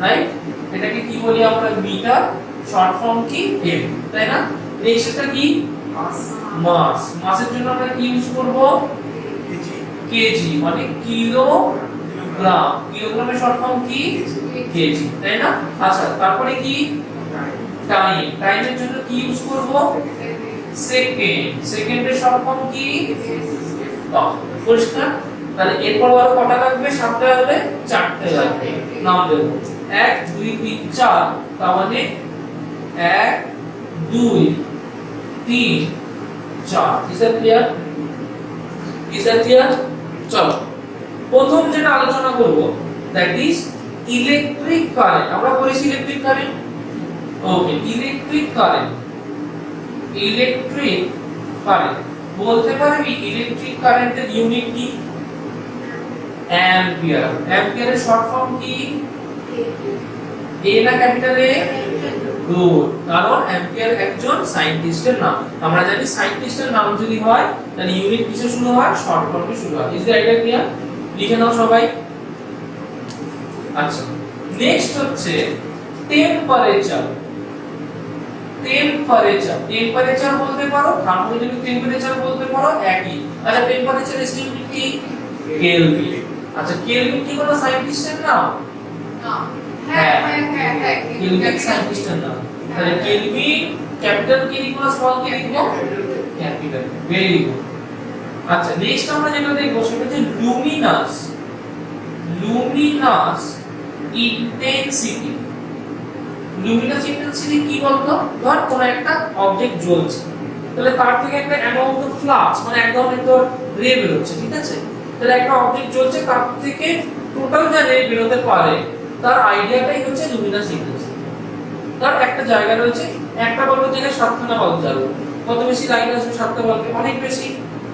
রাইট? এটাকে কি বলি আমরা? মিটার। শর্ট ফর্ম কি? এম, তাই না? নেক্সটটা কি? মাস। মাসের জন্য আমরা কি ইউজ করব? কেজি, মানে কিলোগ্রাম। কিলোগ্রামের শর্ট ফর্ম কি? কেজি, তাই না? আচ্ছা তারপরে কি? টাইম। টাইমের জন্য কি ইউজ করব? সেকেন্ড। সেকেন্ডের শর্ট ফর্ম কি? পরিষ্কার? তাহলে এরপর আরো কটা লাগবে? 7টা হলে 4টে লাগবে। নাম দেব 1 2 3 4, তার মানে 1 2 3 4। Is that clear? Is that clear? চলো প্রথম যেটা আলোচনা করব দ্যাট ইজ ইলেকট্রিক কারেন্ট। আমরা পড়েছি ইলেকট্রিক কারেন্ট। ওকে, ইলেকট্রিক কারেন্ট। ইলেকট্রিক কারেন্ট বলতে পারবি ইলেকট্রিক কারেন্টের ইউনিট কি? অ্যাম্পিয়ার। অ্যাম্পিয়ারের শর্ট ফর্ম কি? এ না ক্যাপিটাল এ? গুড, কারণ অ্যাম্পিয়ার একজন সায়েন্টিস্টের নাম। আমরা জানি সায়েন্টিস্টের নাম যদি হয় তাহলে ইউনিট কিসে শুরু হয়? শর্ট ফর্মে শুরু হয়। Is that idea clear? লিখে নাও সবাই। আচ্ছা নেক্সট হচ্ছে টেম্পারেচার। টেম্পারেচার। টেম্পারেচার বলতে পারো, থার্মোডাইনামিক টেম্পারেচার বলতে পারো, একই। আচ্ছা টেম্পারেচার এর ইউনিট কি? কেলভিন। আচ্ছা কেলভিন কি কোনো সায়েন্টিস্টের নাম? না। হ্যাঁ হ্যাঁ হ্যাঁ হ্যাঁ। কেলভিন সায়েন্টিস্টের নাম। তাহলে কেলভিন ক্যাপিটাল কে লিখবো না স্মল কে লিখবো? ক্যাপিটাল। Very good. আচ্ছা নেক্সট আমরা যেটা দেখবো সেটা হচ্ছে Luminous. Luminous intensity. Luminous intensity কি বলতো? ধর কোন একটা অবজেক্ট জ্বলছে, তাহলে তার থেকে একটা অ্যামাউন্ট অফ ফ্লাক্স, মানে এক ধরনের তোর রে বের হচ্ছে, ঠিক আছে? তাহলে একটা অবজেক্ট জ্বলছে, তার থেকে টোটাল যা রে বেরোতে পারে তার আইডিয়াটাই হচ্ছে লুমিনাস ইন্টেন্সিটি। তার একটা জায়গা রয়েছে, একটা বাল্বের জায়গায় 7খানা বাল্ব জ্বালবে, কত বেশি লাইট আসবে? 7টা বাল্বে অনেক বেশি।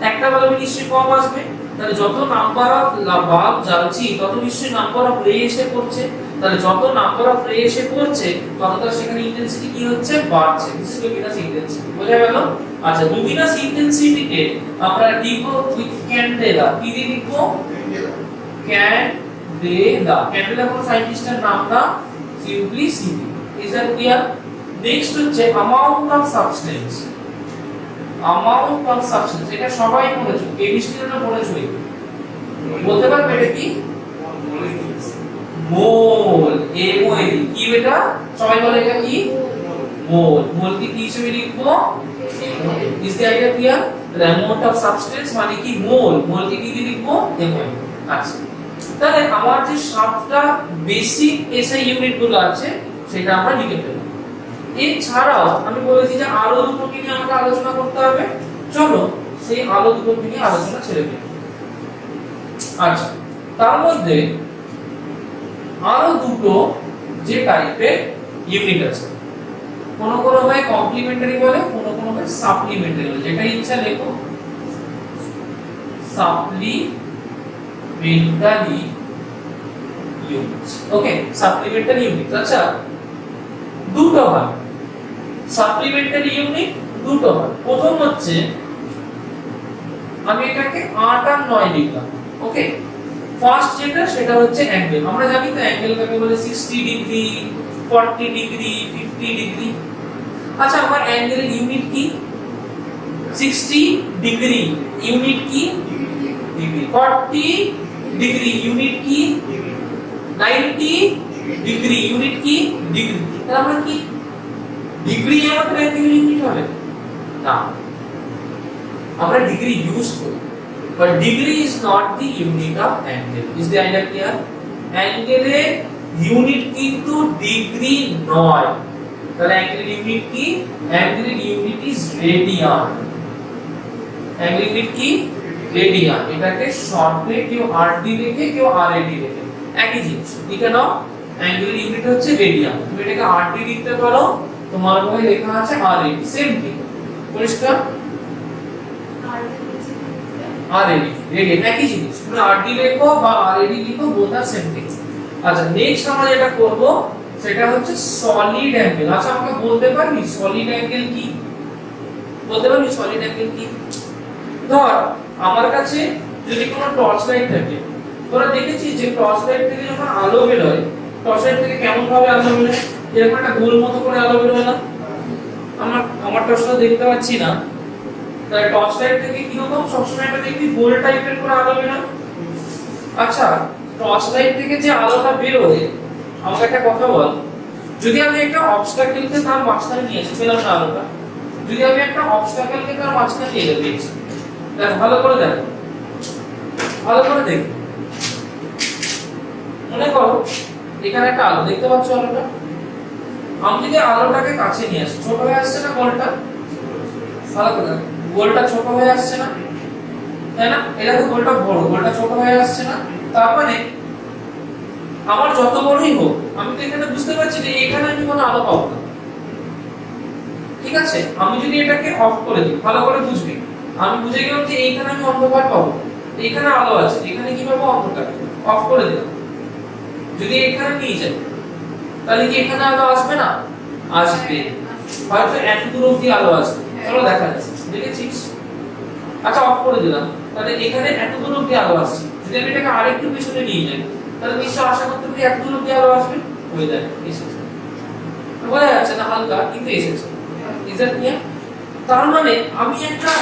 একটা বাল্বে নিশ্চয়ই কম আসবে, তাহলে যত নাম্বার অফ বাল্ব জ্বালছি তত নিশ্চয়ই নাম্বার অফ রে এসে পড়ছে। তাহলে যত নাম্বার অফ রে এসে পড়ছে ততটা সেখানে ইন্টেন্সিটি কি হচ্ছে? বাড়ছে। This is Luminous intensity. বোঝা গেল? আচ্ছা লুমিনাস ইন্টেন্সিটিকে আমরা লিখবো উইথ ক্যান্ডেলা। কি দিয়ে লিখবো? ক্যান্ডেলা। ক্যান্ডেলা কোন সায়েন্টিস্টের নাম না, সিম্পলি সিবি। Is that clear? নেক্সট হচ্ছে amount of substance. Amount of substance, এটা সবাই পড়েছো, কেমিস্ট্রিতে তো পড়েছোই। বলতে পারবে এটা কি? মোল। এমওএল। কি এটা? সবাই বলে এটা কি? মোল। মোল কি হিসেবে লিখবো? Is the idea clear? The amount of substance মানে কি? মোল। মোল কে কি দিয়ে লিখবো? এমওএল। আচ্ছা তাহলে আমার যে 7টা বেসিক এসআই ইউনিট গুলো আছে সেটা আমরা লিখে ফেললাম। এছাড়াও আমি বলেছি যে আরো দুটোকে নিয়ে আমাকে আলোচনা করতে হবে। চলো সেই আরো দুটোকে নিয়ে আলোচনা ছেড়ে দিই। আচ্ছা তার মধ্যে আরো দুটো যে টাইপের ইউনিট আছে, কোন কোন হয় কমপ্লিমেন্টারি বলে, কোন কোন হয় সাপ্লিমেন্টারি বলে। যেটা ইচ্ছা লেখো। Supplementary units. Okay, supplementary unit. আচ্ছা দুটো হয় সাপ্লিমেন্টারি ইউনিট, দুটো হয়। প্রথম হচ্ছে আমি এটাকে 8 আর 9 লিখলাম। ওকে, ফার্স্ট যেটা সেটা হচ্ছে অ্যাঙ্গেল। আমরা জানি তো অ্যাঙ্গেল কাকে বলে, 60 ডিগ্রি, 40 ডিগ্রি, 50 ডিগ্রি। আচ্ছা, আমার অ্যাঙ্গেলের ইউনিট কি? 60 ডিগ্রি ইউনিট কি? ডিগ্রি। 40 ডিগ্রি ইউনিট কি? 90 ডিগ্রি ইউনিট কি? ডিগ্রি। তাহলে আমরা কি ডিগ্রি আমাদের অ্যাঙ্গেলের ইউনিট হবে না, আমরা ডিগ্রি ইউজ করি, but degree is not the unit of angle. Is the idea clear? অ্যাঙ্গেলের ইউনিট কিন্তু ডিগ্রি নয়। তাহলে অ্যাঙ্গেলের ইউনিট কি? অ্যাঙ্গেলের unit is radian. Angle unit কি? রেডিয়ান। এটাকে শর্টে কেউ আরডি লেখে, কেউ আরএডি লেখে, একই জিনিস। লিখে নাও, অ্যাঙ্গেলের ইউনিট হচ্ছে রেডিয়ান। তুমি এটাকে আরডি লিখতে পারো, তোমার বইয়ে লেখা আছে আরএডি, সেম থিং। পরিষ্কার? আরএডি রেডিয়ান একই জিনিস, তুমি আরডি লেখো বা আরএডি লিখো, বোথ আর সেম থিং। আচ্ছা, নেক্সট আমরা যেটা করব সেটা হচ্ছে সলিড অ্যাঙ্গেল। আচ্ছা, আমাকে বলতে পারবি সলিড অ্যাঙ্গেল কি? বলতে পারবি সলিড অ্যাঙ্গেল কি? ধর আমার কাছে যদি কোনো টর্চ লাইট থাকে, তোরা দেখেছিস যে টর্চ লাইট থেকে যখন আলো বের হয়, টর্চ লাইট থেকে কেমন ভাবে আলো বের হয়? এরকম একটা গোল মতো করে আলো বের হয় না? আমার টর্চটা দেখতে পাচ্ছি না, তাই টর্চ লাইট থেকে কি রকম সবসময় একটা দেখবি গোল টাইপের করে আলো বের হয়। আচ্ছা, টর্চ লাইট থেকে যে আলোটা বের হয়, আমাকে একটা কথা বল, যদি আমি একটা অবস্টাকেলকে তার মাঝখানে নিয়ে এসে পেলাম না আলোটা, যদি আমি একটা অবস্টাকেলকে তার মাঝখানে নিয়ে গেছি, দেখ ভালো করে দেখো, ভালো করে দেখ, মনে করো এখানে একটা আলো দেখতে পাচ্ছ, আলোটা আমি যদি আলোটাকে কাছে নিয়ে আসি, ছোট হয়ে আসছে না গোলটা? ভালো করে দেখো, গোলটা ছোট হয়ে আসছে না, তাই না? এটা তো গোলটা বড়, গোলটা ছোট হয়ে আসছে না? তার মানে আমার যত বড়ই হোক, আমি তো এখানে বুঝতে পারছি যে এখানে আমি কোনো আলো পাবো না। ঠিক আছে, আমি যদি এটাকে অফ করে দিই, ভালো করে বুঝবি, আমি বুঝে গেলাম যে এইখানে আমি অন্ধকার পাবো, এখানে আলো আছে, এখানে কি পাবো? অন্ধকার। অফ করে দিলাম, যদি এখানে নিয়ে যাই, তাহলে কি এখানে আলো আসবে না? আসবে, হয়তো এত দূর অবধি আলো আসবে। চলো দেখা যাক, দেখেছিস? আচ্ছা, অফ করে দিলাম, তাহলে এখানে এত দূর অবধি আলো আসছে। যদি আমি এটাকে আরেকটু পিছনে নিয়ে যাই, তাহলে নিশ্চয় আশা করতে পারি এত দূর অবধি আলো আসবে। হয়ে যায়, এসেছে, বোঝা যাচ্ছে না হালকা, কিন্তু এসেছে। Is that clear? তার মানে আমি একটা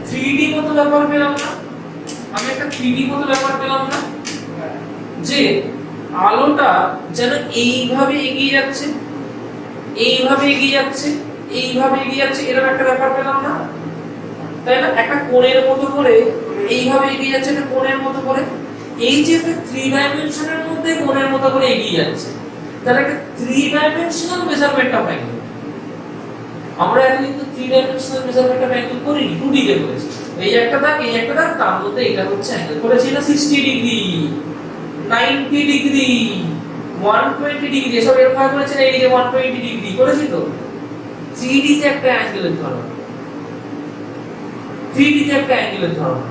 3D মতো ব্যাপার পেলাম না? আমি একটা 3D মতো ব্যাপার পেলাম না, যে আলোটা যেন এইভাবে এগিয়ে যাচ্ছে, এইভাবে এগিয়ে যাচ্ছে, এইভাবে এগিয়ে যাচ্ছে, এরকম একটা ব্যাপার পেলাম না? তাই না? একটা কোণের মতো করে এইভাবে এগিয়ে যাচ্ছে, একটা কোণের মতো করে, এই যে একটা 3 ডাইমেনশনের মধ্যে কোণের মতো করে এগিয়ে যাচ্ছে, তাহলে একটা 3 ডাইমেনশনাল মেজারমেন্ট অফ অ্যাঙ্গেল। আমরা এতদিন তো 3 ডাইমেনশনাল মেজারমেন্ট অফ অ্যাঙ্গেল করিনি, 2D তে করেছি। এই একটা দাগ, এই একটা দাগ, তার মধ্যে এটা হচ্ছে অ্যাঙ্গেল। করেছি না 60 ডিগ্রি, 90 ডিগ্রি, 120 ডিগ্রি, এসব এরকম ভাবে করেছি না? এই যে 120 ডিগ্রি করেছি তো। 3D তে একটা অ্যাঙ্গেলের ধারণা, 3D তে একটা অ্যাঙ্গেলের ধারণা,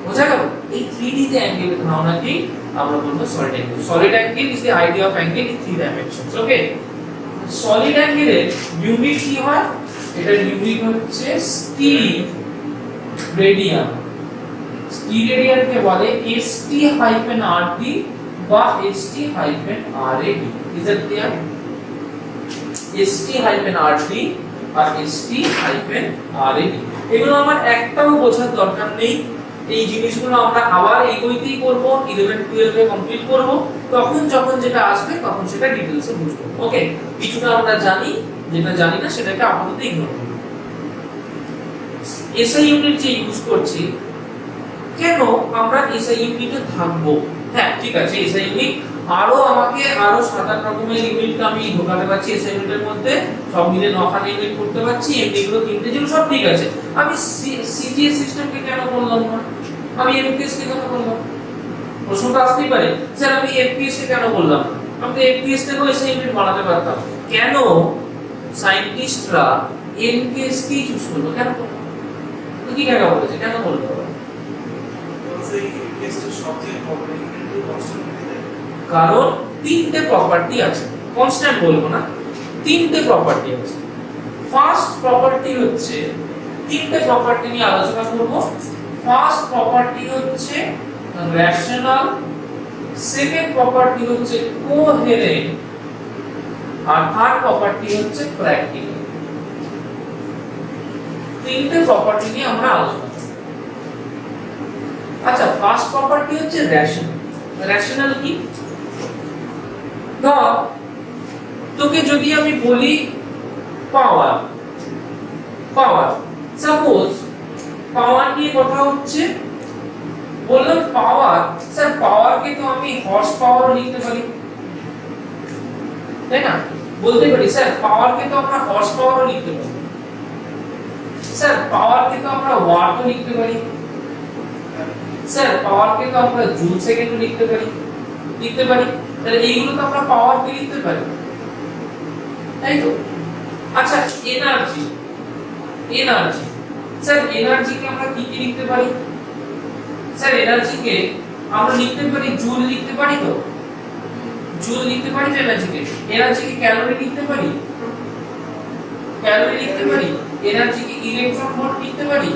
বোঝা গেল? এই 3D তে অ্যাঙ্গেলের ধারণাকে আমরা বলবো solid angle. Solid angle is the idea of angle in 3 dimensions. Okay, solid অ্যাঙ্গেলের ইউনিট কি হয়? এটার ইউনিট হচ্ছে স্টিরেডিয়ান। স্টিরেডিয়ানকে বলে ST-RD বা ST-RAD। Is that clear? ST-RD R ST-RAD, এগুলো আমার একটাও বোঝার দরকার নেই। এই জিনিসগুলো আমরা আবার এই বইতেই করব, 11 12 এ কমপ্লিট করব, তখন যখন যেটা আসবে তখন সেটা ডিটেইলসে বুঝবো। ওকে, কিছুটা আমরা জানি, যেটা জানি না সেটাকে আপাতত ইগনোর করব। এসআই ইউনিট যে ইউজ করছি, কেন আমরা এসআই ইউনিটে থাকবো? হ্যাঁ ঠিক আছে, এসআই ইউনিট আমাকে আরো 7-8 রকমের ইউনিটকে আমি ঢোকাতে পারছি এসআই ইউনিটের মধ্যে, সব মিলে 9খানা ইউনিট করতে পারছি। এমনি গুলো 3টে ছিল, সব ঠিক আছে। আমি সিজিএস সিস্টেমকে কেন বললাম না? আমি এমপিএস কে কেন বললাম? প্রশ্নটা আসতেই পারে, স্যার আমি এফপিএস কে কেন বললাম? আমি তো এফপিএস থেকেও এসআই ইউনিট বানাতে পারতাম। কেন সায়েন্টিস্টরা এমপিএস কে চুজ করলো? কেন করলো? তো কি জায়গা বলেছে, কেন বললো? কারণ 3টে প্রপার্টি আছে, কনস্ট্যান্ট বলবো না, 3টে প্রপার্টি আছে। ফার্স্ট প্রপার্টি হচ্ছে, 3টে প্রপার্টি নিয়ে আলোচনা করব। ফার্স্ট প্রপার্টি হচ্ছে রেশনাল, সেকেন্ড প্রপার্টি হচ্ছে কোহেরেন্ট, আর থার্ড প্রপার্টি হচ্ছে প্র্যাকটিক্যাল। তিনটে প্রপার্টি নিয়ে আমরা আলোচনা করব। আচ্ছা, ফার্স্ট প্রপার্টি হচ্ছে রেশনাল। রেশনাল কি? ধর তোকে যদি আমি বলি পাওয়ার, সাপোজ পাওয়ার নিয়ে কথা হচ্ছে, বললাম পাওয়ার, স্যার পাওয়ারকে তো আমি হর্স পাওয়ার লিখতে পারি, তাই না? বলতে পারি স্যার পাওয়ারকে তো আমরা হর্স পাওয়ারও লিখতে পারি, স্যার পাওয়ারকে তো আমরা ওয়াটও লিখতে পারি, স্যার পাওয়ারকে তো আমরা জুল সেকেন্ডও লিখতে পারি, তাহলে এইগুলো তো আমরা পাওয়ারকে লিখতে পারি, তাই তো? আচ্ছা, এনার্জি, স্যার এনার্জিকে আমরা কি কি লিখতে পারি? স্যার এনার্জিকে আমরা লিখতে পারি জুল লিখতে পারি, তো জুল লিখতে পারি। এনার্জিকে ক্যালোরি লিখতে পারি, এনার্জিকে ইলেকট্রন ভোল্ট লিখতে পারি,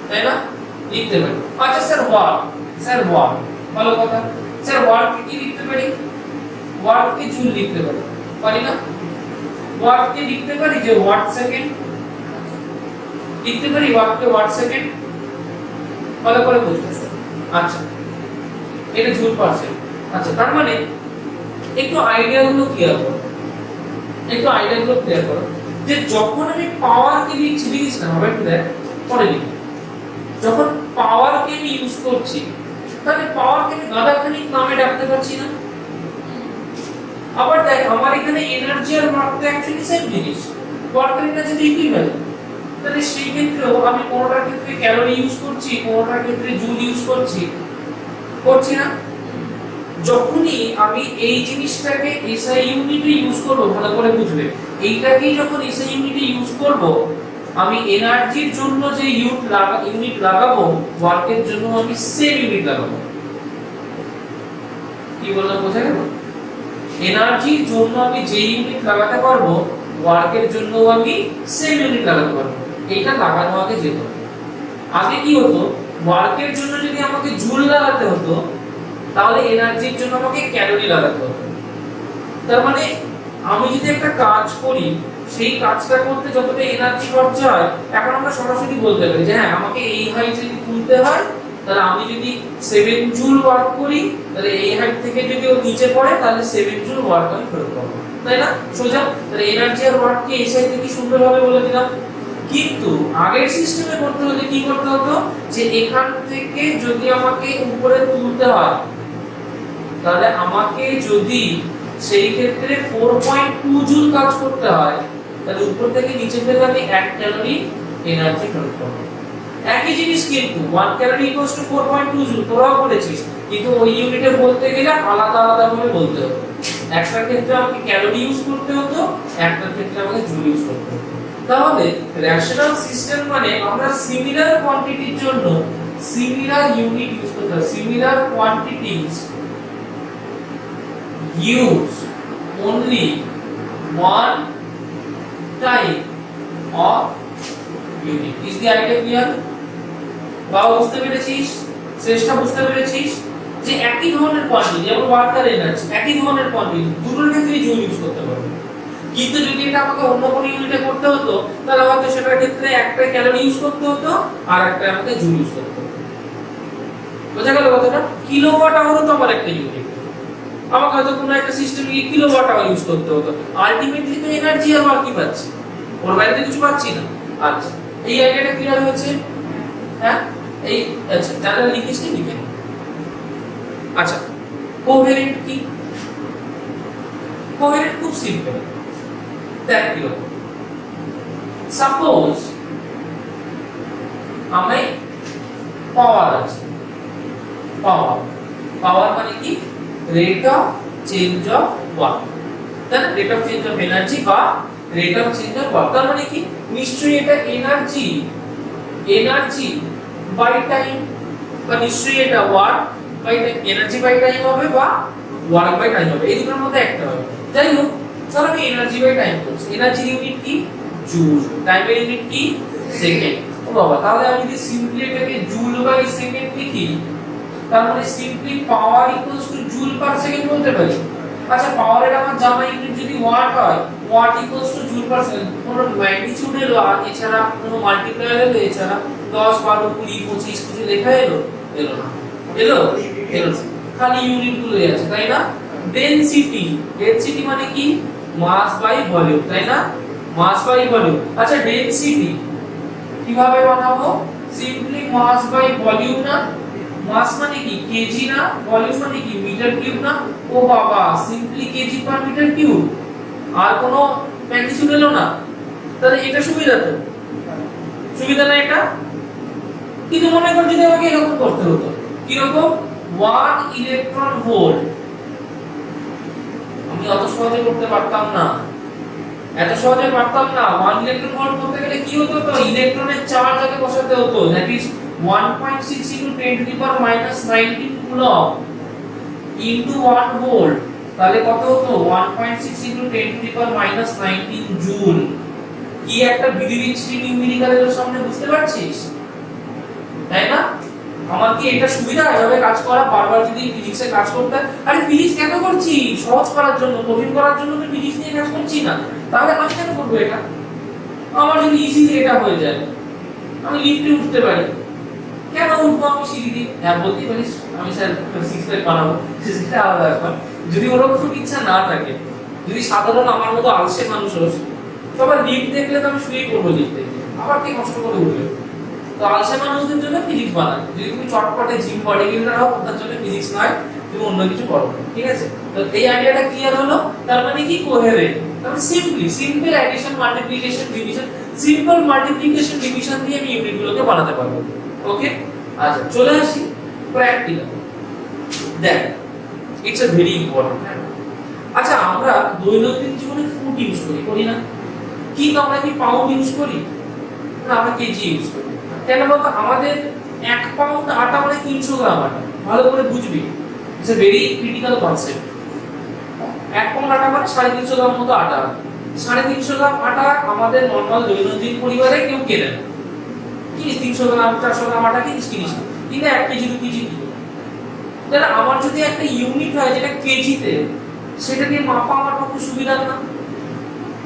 তাই না? লিখতে পারি। আচ্ছা স্যার ওয়াট, ভালো কথা। স্যার ওয়াটকে কি লিখতে পারি? ওয়াটকে জুল লিখতে পারি না? ওয়াটকে লিখতে পারি যে ওয়াট সেকেন্ড, লিখতে পারি ওয়াটকে ওয়াট সেকেন্ড, ভালো করে বুঝতেছেন? আচ্ছা, এটা জুল পার সেকেন্ড। আচ্ছা, তার মানে একটু আইডিয়াগুলো ক্লিয়ার করো, যে যখন আমি পাওয়ারকে লিখিস না, হবে একটু দেখ, পরে লিখি। যখন পাওয়ারকে আমি ইউজ করছি, তাহলে পাওয়ারকে আমি গাদাখানিক নামে ডাকতে পারছি না। আবার দেখ, আমার এখানে এনার্জি আর ওয়ার্ক তো অ্যাকচুয়ালি সেম জিনিস, ওয়ার্ক আর এনার্জি ইকুইভ্যালেন্ট। তাহলে সেই ক্ষেত্রেও আমি কোনটার ক্ষেত্রে ক্যালোরি ইউজ করছি, কোনটার ক্ষেত্রে জুল ইউজ করছি না। যখনই আমি এই জিনিসটাকে এসআই ইউনিটে ইউজ করব, ভালো করে বুঝবে, এইটাকেই যখন এসআই ইউনিটে ইউজ করব, আমি এনার্জির জন্য যে ইউনিট লাগাবো, ওয়ার্কের জন্য আমি সেম ইউনিট লাগাবো। কি বললাম, বোঝা গেল? এনার্জির জন্য আমি যে ইউনিট লাগাতে পারবো, ওয়ার্কের জন্য আমি সেম ইউনিট লাগাতে পারবো। এটা লাগানো আগে যেত। আগে কি হতো, ওয়ার্কের জন্য যদি আমাকে জুল লাগাতে হতো, তাহলে এনার্জির জন্য আমাকে ক্যালোরি লাগাতে হতো। তার মানে আমি যদি একটা কাজ করি, সেই কাজটা করতে যতটা এনার্জি খরচা হয়, এখন আমরা সরাসরি বলতে পারি যে হ্যাঁ, আমাকে এই হাইট যদি তুলতে হয়, তাহলে আমি যদি 7 জুল ওয়ার্ক করি, তাহলে এই হাইট থেকে যদি ও নিচে পড়ে, তাহলে 7 জুল ওয়ার্ক আমি ফেরত পাবো, তাই না? সোজা। তাহলে এনার্জি আর ওয়ার্ককে এই সাইড থেকে সুন্দরভাবে বলে দিলাম। কিন্তু আগের সিস্টেমে করতে হলে কি করতে হতো, যে এখান থেকে যদি আমাকে উপরে তুলতে হয়, তাহলে আমাকে যদি সেই ক্ষেত্রে 4.2 জুল কাজ করতে হয়, তাহলে উপর থেকে নিচে ফেলে আমি 1 ক্যালোরি এনার্জি ফেরত পাবো। একই জিনিস, কিন্তু 1 ক্যালোরি ইকুয়ালস টু 4.2 জুল, তোরাও বলেছিস, কিন্তু ওই ইউনিটে বলতে গেলে আলাদা আলাদা ভাবে বলতে হতো। একটার ক্ষেত্রে আমাকে ক্যালোরি ইউজ করতে হতো, একটার ক্ষেত্রে আমাকে জুল ইউজ করতে হতো। তাহলে রেশনাল সিস্টেম মানে আমরা সিমিলার কোয়ান্টিটির জন্য সিমিলার ইউনিট ইউজ করতে হয়, similar quantities use only one type of unit. Is the idea clear? বাবা বুঝতে পেরেছিস? শেষটা বুঝতে পেরেছিস? যে একই ধরনের কোয়ান্টিটি, যেমন ওয়ার্ক আর এনার্জি, একই ধরনের কোয়ান্টিটি, দুটোর ক্ষেত্রেই জুল ইউজ করতে পারবো। কিন্তু যদি এটা আমাকে অন্য কোনো ইউনিটে করতে হতো, তাহলে হয়তো সেটার ক্ষেত্রে একটা ক্যালোরি ইউজ করতে হতো, আর একটা আমাকে জুল ইউজ করতে হতো। বোঝা গেল কথাটা? কিলোওয়াট আওয়ারও তো আমার একটা ইউনিট, আমাকে হয়তো কোনো একটা সিস্টেমে কিলোওয়াট আওয়ার ইউজ করতে হতো। আলটিমেটলি তো এনার্জি আর ওয়ার্কই পাচ্ছি, ওর বাইরে কিছু পাচ্ছি না। আচ্ছা, এই আইডিয়াটা ক্লিয়ার হয়েছে? হ্যাঁ, এই আচ্ছা, যারা লিখিস নি লিখে। আচ্ছা, কোহেরেন্ট কি? কোহেরেন্ট খুব সিম্পল। দেখ কি হলো, সাপোজ আমি পাওয়ার আছে, পাওয়ার মানে কি? Rate of change of work, তাই না? Rate of change of energy বা rate of change of work. তার মানে কি? নিশ্চয়ই এটা এনার্জি বাই টাইম, বা নিশ্চয়ই এটা work by time, energy by time হবে বা ওয়ার্ক বাই টাইম হবে, এই দুটোর মধ্যে একটা হবে। যাই হোক, তাহলে আমি এনার্জি বাই টাইম করছি। এনার্জির ইউনিট কি? জুল, টাইমের ইউনিট কি? সেকেন্ড। বাবা, তাহলে আমি যদি সিম্পলি এটাকে জুল বাই সেকেন্ড লিখি, তার মানে simply power equals to joule per second বলতে পারি। আচ্ছা পাওয়ারের আমার জানা ইউনিট যদি ওয়াট হয়, watt equals to joule per second, কোনো ম্যাগনিটিউড এলো আর এছাড়া কোনো মাল্টিপ্লায়ার এলো, এছাড়া 10 12 20 25 কিছু লেখা এলো? এলো না। এলো? এলো না। খালি ইউনিট গুলোই আছে, তাই না? ডেনসিটি, ডেনসিটি মানে কি? মাস বাই ভলিউম, তাই না? মাস বাই ভলিউম। আচ্ছা ডেনসিটি কিভাবে বানাবো? সিম্পলি মাস বাই ভলিউম না? মাস মানে কি? কেজি না? ভলিউম মানে কি? মিটার কিউব না? ও বাবা, simply KG per metre cube, আর কোনো ম্যাগনিটিউড এলো না। তাহলে এটা সুবিধা তো? সুবিধা না এটা? কিন্তু মনে কর যদি আমাকে এরকম করতে হতো, কি রকম? 1 ইলেকট্রন ভোল্ট, আমি অত সহজে করতে পারতাম না, এত সহজে পারতাম না। 1 ইলেকট্রন ভোল্ট করতে গেলে কি হতো? তো ইলেকট্রনের চার্জ আগে বসাতে হতো, that is 1.6 into 10 to the power minus 19 coulomb into 1 volt, তাহলে কত হতো? 1.6 into 10 to the power minus 19 joule. কি একটা বিদিবিচ্ছিরি নিউমেরিক্যালের সামনে, বুঝতে পারছিস? তাই না? আমার কি এটা সুবিধা হবে কাজ করা? বারবার যদি ফিজিক্সে কাজ করতে, আরে ফিজিক্স কেন করছি? সহজ করার জন্য, কঠিন করার জন্য তো ফিজিক্স নিয়ে কাজ করছি না। তাহলে আমি কেন করব এটা? আমার যদি ইজিলি এটা হয়ে যায়, আমি লিফটে উঠতে পারি, কেন উঠবো আমি সিঁড়ি দিয়ে? হ্যাঁ বলতে পারিস আমি স্যার 6 প্যাক বানাবো, সেটা আলাদা ব্যাপার। যদি ওরকম খুব ইচ্ছা না থাকে, যদি সাধারণ আমার মতো আলসে মানুষ হোস, সবার লিফট দেখলে তো আমি শুয়েই পড়বো লিফটে, আবার কি কষ্ট করে উঠবে? তো আলসে মানুষদের জন্য ফিজিক্স বানায়। যদি তুমি চটপটে জিম বডি বিল্ডার হও, তার জন্য ফিজিক্স নয়, তুমি অন্য কিছু করো, ঠিক আছে? তো এই আইডিয়াটা ক্লিয়ার হলো। তার মানে কি? কোহেরেন্ট। তাহলে simple addition, multiplication, division, simple multiplication division দিয়ে আমি ইউনিটগুলোকে বানাতে পারবো। ওকে, আচ্ছা চলে আসি প্র্যাকটিক্যাল। দেখ, ইটস আ ভেরি ইম্পর্টেন্ট। আচ্ছা আমরা দৈনন্দিন জীবনে ফুট ইউজ করি না? কিন্তু আমরা কি পাউন্ড ইউজ করি না? আমরা কেজি ইউজ করি। কেন বলতো? আমাদের 1 পাউন্ড আটা মানে 300 গ্রাম আটা। ভালো করে বুঝবি, it's a very critical concept. 1 pound আটা মানে 350 গ্রাম মতো আটা। 350 গ্রাম আটা আমাদের নরমাল দৈনন্দিন পরিবারে কেউ কেনে না। কি 300 গ্রাম 400 গ্রাম আটা কিনিস না, কিন্তু 1 কেজি 2 কেজি কিনো। তাহলে আমার যদি একটা ইউনিট হয় যেটা কেজিতে, সেটা দিয়ে মাপা আমার পক্ষে সুবিধা না?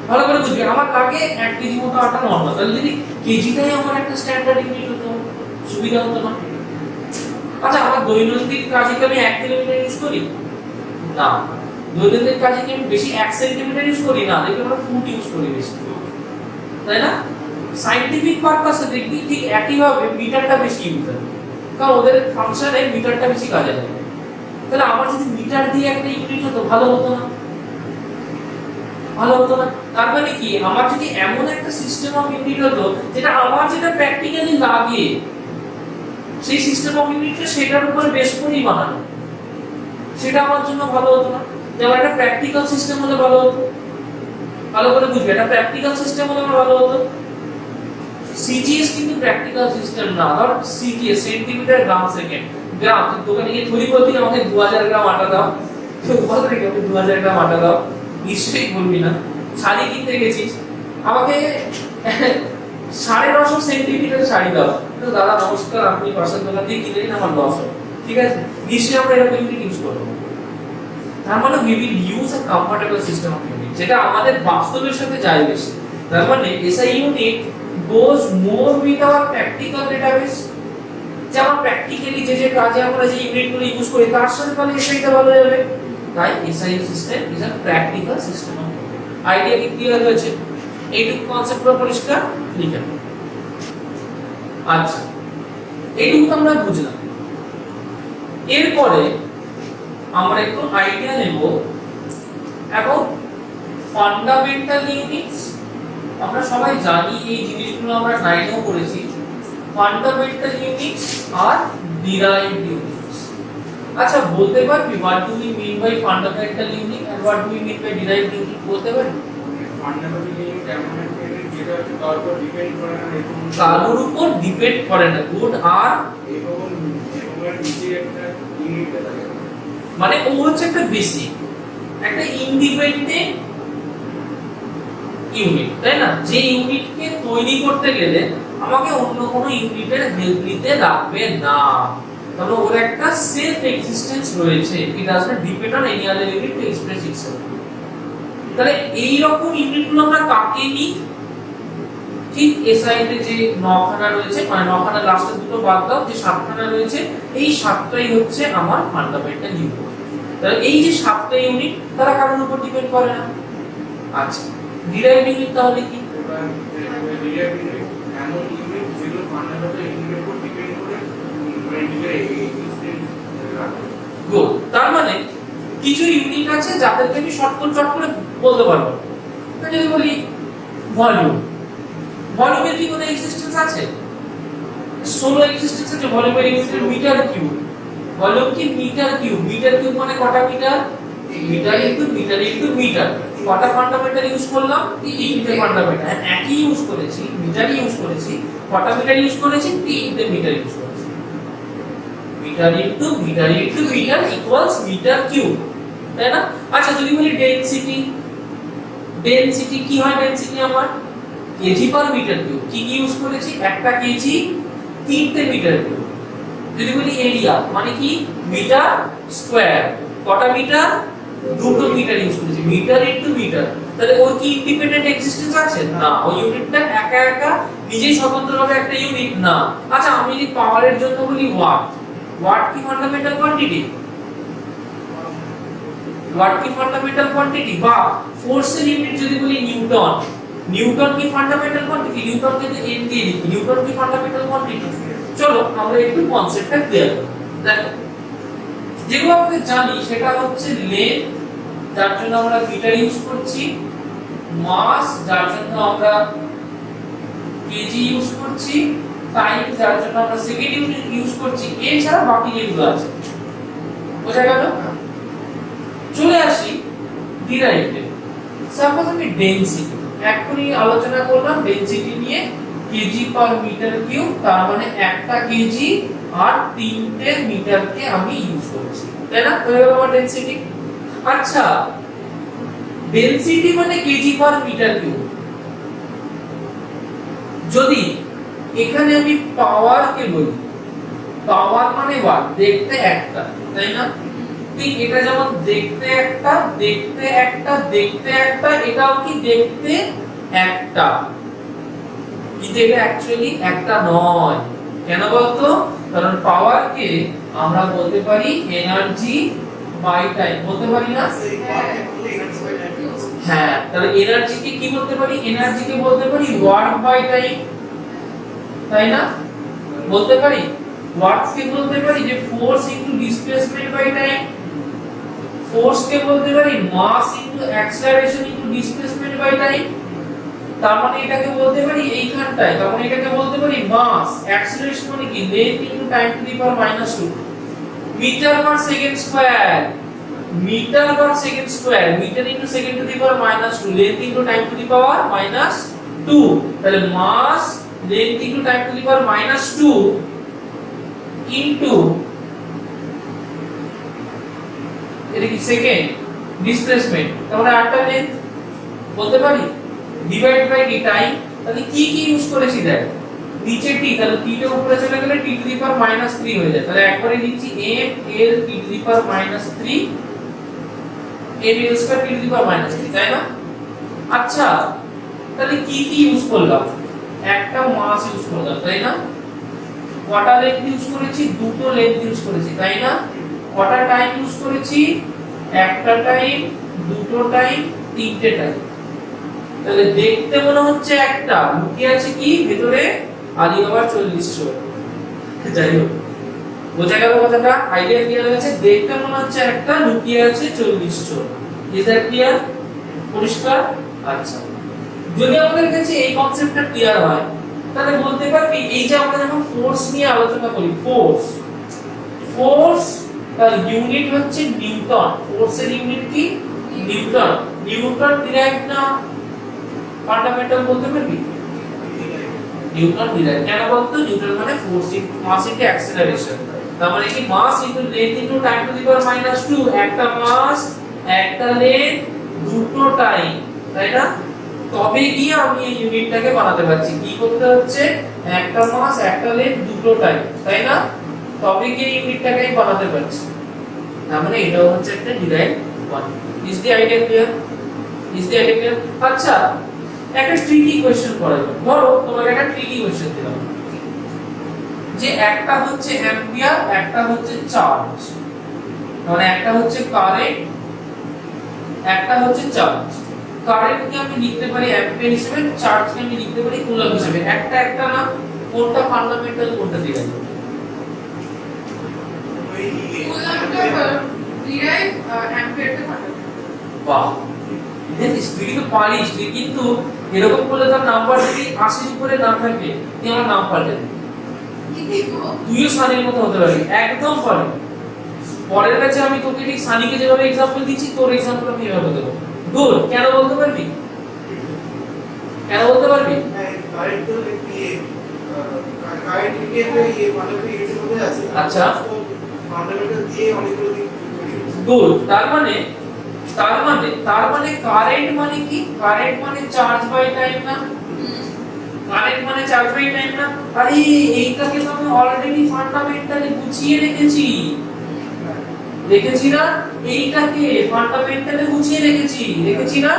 ভালো করে বুঝবি, আমার লাগে 1 কেজি মতো আটা নরমাল, তাহলে যদি কেজিটাই আমার একটা স্ট্যান্ডার্ড ইউনিট হতো, সুবিধা হতো না? আচ্ছা আমার দৈনন্দিন কাজে কি আমি 1 কিলোমিটার ইউজ করি না? দৈনন্দিন কাজে কি আমি বেশি 1 সেন্টিমিটার ইউজ করি না? দেখি আমরা ফুট ইউজ করি বেশি, তাই না? সায়েন্টিফিক পারপাসে দেখবি ঠিক একই ভাবে মিটারটা বেশি ইউজ হয়, কারণ ওদের ফাংশনে মিটারটা বেশি কাজে লাগে। তাহলে আমার যদি মিটার দিয়ে একটা ইউনিট হতো, ভালো হতো না? ভালো হতো না? তার মানে কি, আমার যদি এমন একটা সিস্টেম অফ ইউনিট হতো যেটা আমার যেটা প্র্যাকটিক্যালি লাগে, সেই সিস্টেম অফ ইউনিটটা সেটার উপর বেস করেই বানানো, সেটা আমার জন্য ভালো হতো না? যেমন একটা প্র্যাকটিক্যাল সিস্টেম হলে ভালো হতো। ভালো করে বুঝবে, একটা প্র্যাকটিক্যাল সিস্টেম হলে ভালো হতো। সিজিএস কিন্তু প্র্যাকটিক্যাল সিস্টেম না। ধর সিজিএস, সেন্টিমিটার গ্রাম সেকেন্ড। গ্রাম, তুই দোকানে গিয়ে থলি বলবি আমাকে 2000 গ্রাম আটা দাও, তুই বল রে আমাকে 2000 গ্রাম আটা দাও, নিশ্চয়ই বলবি না। শাড়ি কিনতে গেছিস, আমাকে 950 সেন্টিমিটার শাড়ি দাও, তো দাদা নমস্কার আপনি পাশের দোকান দিয়ে কিনে নিন, আমার লস হবে, ঠিক আছে? নিশ্চয়ই আমরা এরকম ইউনিট ইউজ করবো। তার মানে we will use a comfortable system of unit, যেটা আমাদের বাস্তবের সাথে যায় বেশি। তার মানে SI unit goes more with our practical database। যেমন প্র্যাকটিক্যালি যে কাজে আমরা যে ইউনিটগুলো ইউজ করি তার সাথে তাহলে এসআইটা ভালো যাবে। তাই SI system is a practical system of unit. Idea কি ক্লিয়ার হয়েছে? এইটুকু কনসেপ্ট পুরো পরিষ্কার লিখে। আচ্ছা এইটুকু তো আমরা বুঝলাম। এরপরে আমরা একটু আইডিয়া নেব অ্যাবাউট ফান্ডামেন্টাল ইউনিটস। আমরা সবাই জানি এই জিনিসগুলো আমরা 9এও পড়েছি, ফান্ডামেন্টাল ইউনিটস আর ডিরাইভড ইউনিটস। আচ্ছা বলতে পারবি what do we mean by fundamental unit and what do we mean by derived unit? বলতে পারবি? ফান্ডামেন্টাল ইউনিট এমন একটা ইউনিট যেটা হচ্ছে তার উপর ডিপেন্ড করে না, কারোর উপর ডিপেন্ড করে না, গুড। আর এবং নিচে একটা ইউনিট থাকে, মানে ও হচ্ছে একটা বেসিক, একটা ইন্ডিপেন্ডেন্ট ইউনিট, তাই না? যে ইউনিটকে তৈরি করতে গেলে আমাকে অন্য কোনো ইউনিটের হেল্প নিতে লাগবে না, কারণ ওর একটা সেলফ এক্সিস্টেন্স রয়েছে, it does not depend on any other unit to express itself. তাহলে এই রকম ইউনিটগুলো আমরা কাকে নিই? ঠিক এসআইতে যে 9খানা রয়েছে, মানে 9খানা লাস্টের দুটো বাদ দাও, যে 7খানা রয়েছে, এই 7টাই হচ্ছে আমার ফান্ডামেন্টাল ইউনিট। তাহলে এই যে 7টা ইউনিট তারা কারোর উপর ডিপেন্ড করে না। আচ্ছা, ডিরাইভড ইউনিট তাহলে কি? ডিরাইভড ইউনিট এমন ইউনিট যেগুলো ফান্ডামেন্টাল ইউনিটের উপর ডিপেন্ড করে নিজের এক্সিস্টেন্স রাখে। গুড। তার মানে কিছু ইউনিট আছে যাদেরকে আমি শর্ট করে বলতে পারবো। যদি বলি ভলিউম, ভলিউমের কি কোনো এক্সিস্টেন্স আছে? সোলো এক্সিস্টেন্স আছে ভলিউমের ইউনিটের মিটার কিউব। ভলিউম কি মিটার কিউব? মিটার কিউব মানে কটা metre? Metre into metre into metre. কটা ফান্ডামেন্টাল ইউজ করলাম? তিনটে ফান্ডামেন্টাল। একই ইউজ করেছি, মিটারই ইউজ করেছি। কটা মিটার ইউজ করেছি? তিনটে মিটার ইউজ করেছি। Metre into metre into metre equals metre cube, তাই না? আচ্ছা, যদি বলি ডেনসিটি, ডেনসিটি কি হয়? ডেনসিটি আমার কেজি পার মিটার কিউব। কি কি ইউজ করেছি? একটা কেজি, তিনটে মিটার কিউব। যদি বলি এরিয়া মানে কি? Metre square. কটা মিটার? দুটো মিটার ইউজ করেছি, মিটার ইনটু মিটার। তাহলে ওর কি ইন্ডিপেন্ডেন্ট এক্সিস্টেন্স আছে? না, ওই ইউনিটটা একা একা নিজেই স্বতন্ত্রভাবে একটা ইউনিট না। আচ্ছা, আমি যদি পাওয়ারের জন্য বলি ওয়াট, ওয়াট কি ফান্ডামেন্টাল কোয়ান্টিটি? ওয়াট কি ফান্ডামেন্টাল কোয়ান্টিটি? বা ফোর্সের ইউনিট যদি বলি নিউটন, নিউটন কি ফান্ডামেন্টাল কোয়ান্টিটি? নিউটনকে যদি এন দিয়ে লিখি, নিউটন কি ফান্ডামেন্টাল কোয়ান্টিটি? চলো আমরা একটু কনসেপ্টটা ক্লিয়ার করি। দেখো, যেগুলো আমরা জানি সেটা হচ্ছে লেন্থ, যার জন্য আমরা মিটার ইউজ করছি, মাস যার জন্য আমরা কেজি ইউজ করছি, টাইম যার জন্য আমরা সেকেন্ড ইউনিট ইউজ করছি, এছাড়া বাকি যেগুলো আছে। বোঝা গেল? চলে আসি ডিরাইভে। সাপোজ আমি ডেনসিটি এখনই আলোচনা করলাম, ডেনসিটি নিয়ে কেজি পার মিটার কিউব, তার মানে একটা কেজি আর তিনটে মিটারকে আমি ইউজ করছি, তাই না? হয়ে গেল আমার ডেনসিটি। আচ্ছা, ডেনসিটি মানে কেজি পার মিটার কিউব। যদি এখানে আমি পাওয়ার কে বলি, পাওয়ার মানে ওয়াট, দেখতে একটা, তাই না? ঠিক এটা যেমন দেখতে একটা, দেখতে একটা, দেখতে একটা, এটাও কি দেখতে একটা, কিন্তু এটা অ্যাকচুয়ালি একটা নয়। কেন বলতো? কারণ পাওয়ার কে আমরা বলতে পারি এনার্জি বাই টাইম, বলতে পারি না? হ্যাঁ, তাহলে এনার্জি কে কি বলতে পারি? এনার্জি কে বলতে পারি ওয়াট বাই টাইম, তাই না? বলতে পারি ওয়াট কে বলতে পারি যে force into displacement by time, force কে বলতে পারি mass into acceleration into displacement by time. তার মানে এটাকে বলতে পারি এইখানটায়, তার মানে এটাকে বলতে পারি মাস, অ্যাক্সেলারেশন মানে কি length into time to the power -2, metre per second square, metre per second square, metre into second to the power -2, length into time to the power -2। তাহলে mass length into time to the power -2 into এটা কি second displacement, তাহলে আটটা length বলতে পারি, divide by D time. তাহলে কি কি ইউজ করেছি দেখ, নিচে টি, তাহলে টি টা উপরে চলে গেলে টি টু দি পাওয়ার -3 হয়ে যায়। তাহলে একবারে লিখছি m l T to the power -3, m l square T to the power -3, তাই না? আচ্ছা, তাহলে কি কি ইউজ করলাম? একটা মাস ইউজ করলাম, তাই না? কটা লেন্থ ইউজ করেছি? দুটো লেন্থ ইউজ করেছি, তাই না? কটা টাইম ইউজ করেছি? একটা টাইম, দুটো টাইম, তিনটে টাইম। তাহলে দেখতে মনে হচ্ছে একটা, লুকিয়ে আছে কি ভেতরে? আদি আবার 40 চোর। যাই হোক, বোঝা গেল কথাটা? আইডিয়া ক্লিয়ার হয়েছে? দেখতে মনে হচ্ছে একটা, লুকিয়ে আছে 40 চোর। Is that clear? পরিষ্কার? আচ্ছা, যদি আমাদের কাছে এই কনসেপ্টটা ক্লিয়ার হয়, তাহলে বলতে পারবি এই যে আমরা যখন ফোর্স নিয়ে আলোচনা করি, ফোর্স, ফোর্স তার ইউনিট হচ্ছে নিউটন। ফোর্সের ইউনিট কি? নিউটন। নিউটন ডিরাইভ না ফান্ডামেন্টাল বলতে পারবি? Newton derive. কেন বলতো? নিউটন মানে force into mass into acceleration. তার মানে কি mass into length into time to the power -2, একটা মাস, একটা লেন্থ, দুটো টাইম, তাই না? তবে গিয়ে আমি এই ইউনিটটাকে বানাতে পারছি। কি করতে হচ্ছে, একটা মাস একটা লেন্থ দুটো টাইম, তাই না? তবে গিয়ে ইউনিটটাকে আমি বানাতে পারছি। তার মানে এটাও হচ্ছে একটা derived quantity. Is the idea clear? Is the idea clear? আচ্ছা, একটা ট্রিকি কোশ্চেন করা যাক। ধরো তোমাকে একটা ট্রিকি কোশ্চেন দিলাম যে একটা হচ্ছে অ্যাম্পিয়ার, একটা হচ্ছে চার্জ, মানে একটা হচ্ছে কারেন্ট, একটা হচ্ছে চার্জ। কারেন্টকে আমি লিখতে পারি অ্যাম্পিয়ার হিসেবে, চার্জকে আমি লিখতে পারি কুলম্ব হিসেবে। একটা একটা না, কোনটা ফান্ডামেন্টাল কোনটা ডিরাইভ? কুলম্বটা ডিরাইভ অ্যাম্পিয়ারটা ফাটাবে। বাহ, দেখিস তুই কিন্তু পারিস, তুই কিন্তু এরকম করলে তার নাম্বার যদি 80 উপরে না থাকে তুই আমার নাম পাল্টে দে। কি দেখো? তুইও সানির মতো হতে পারবি, একদম পারবি। পরের ব্যাচে আমি তোকে ঠিক সানিকে যেভাবে एग्जांपल দিচ্ছি তোর एग्जांपल আমি এভাবে দেবো। গুড, কেন বলতে পারবি? কেন বলতে পারবি? কারেন্ট তো লিখে কারেন্ট লিখে এই মানে এর মধ্যে আছে। আচ্ছা, ফান্ডামেন্টাল দিয়ে অনেকগুলো দিক। গুড। তার মানে কারেন্ট মানে কি? কারেন্ট মানে চার্জ বাই টাইম না? কারেন্ট মানে চার্জ বাই টাইম না? আরে এইটাকে তো আমি অলরেডি ফান্ডামেন্টালি গুছিয়ে রেখেছি। রেখেছি না? এইটাকে ফান্ডামেন্টালি গুছিয়ে রেখেছি না?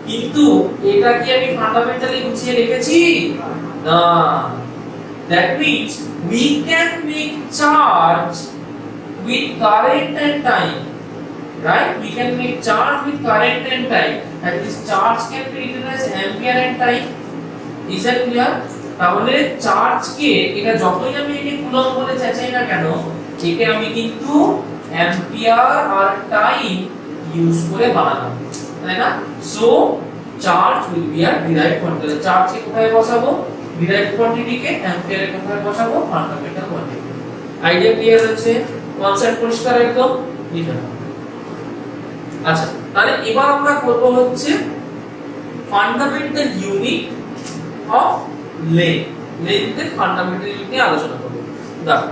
কিন্তু এটা কি আমি ফান্ডামেন্টালি গুছিয়ে রেখেছি? না। That means we can make charge with current and time. Right? We can make charge with current and time. And this charge can be written as ampere and time. Is that clear? তাহলে চার্জকে এটা যতই আমি একে coulomb বলে চাইছি না কেন, একে আমি কিন্তু অ্যাম্পিয়ার আর টাইম ইউজ করে বানালাম, তাই না? So charge will be a derived quantity. চার্জকে কোথায় বসাবো? ডিরাইভড কোয়ান্টিটিকে, অ্যাম্পিয়ারে কোথায় বসাবো? Fundamental quantity. আইডিয়া ক্লিয়ার হচ্ছে? কনসেপ্ট পরিষ্কার একদম? ঠিক আছে। আচ্ছা, তাহলে এবার আমরা করব হচ্ছে ফান্ডামেন্টাল ইউনিট অফ লেন্থ। লেন্থের ফান্ডামেন্টাল ইউনিট নিয়ে আলোচনা করব। দেখো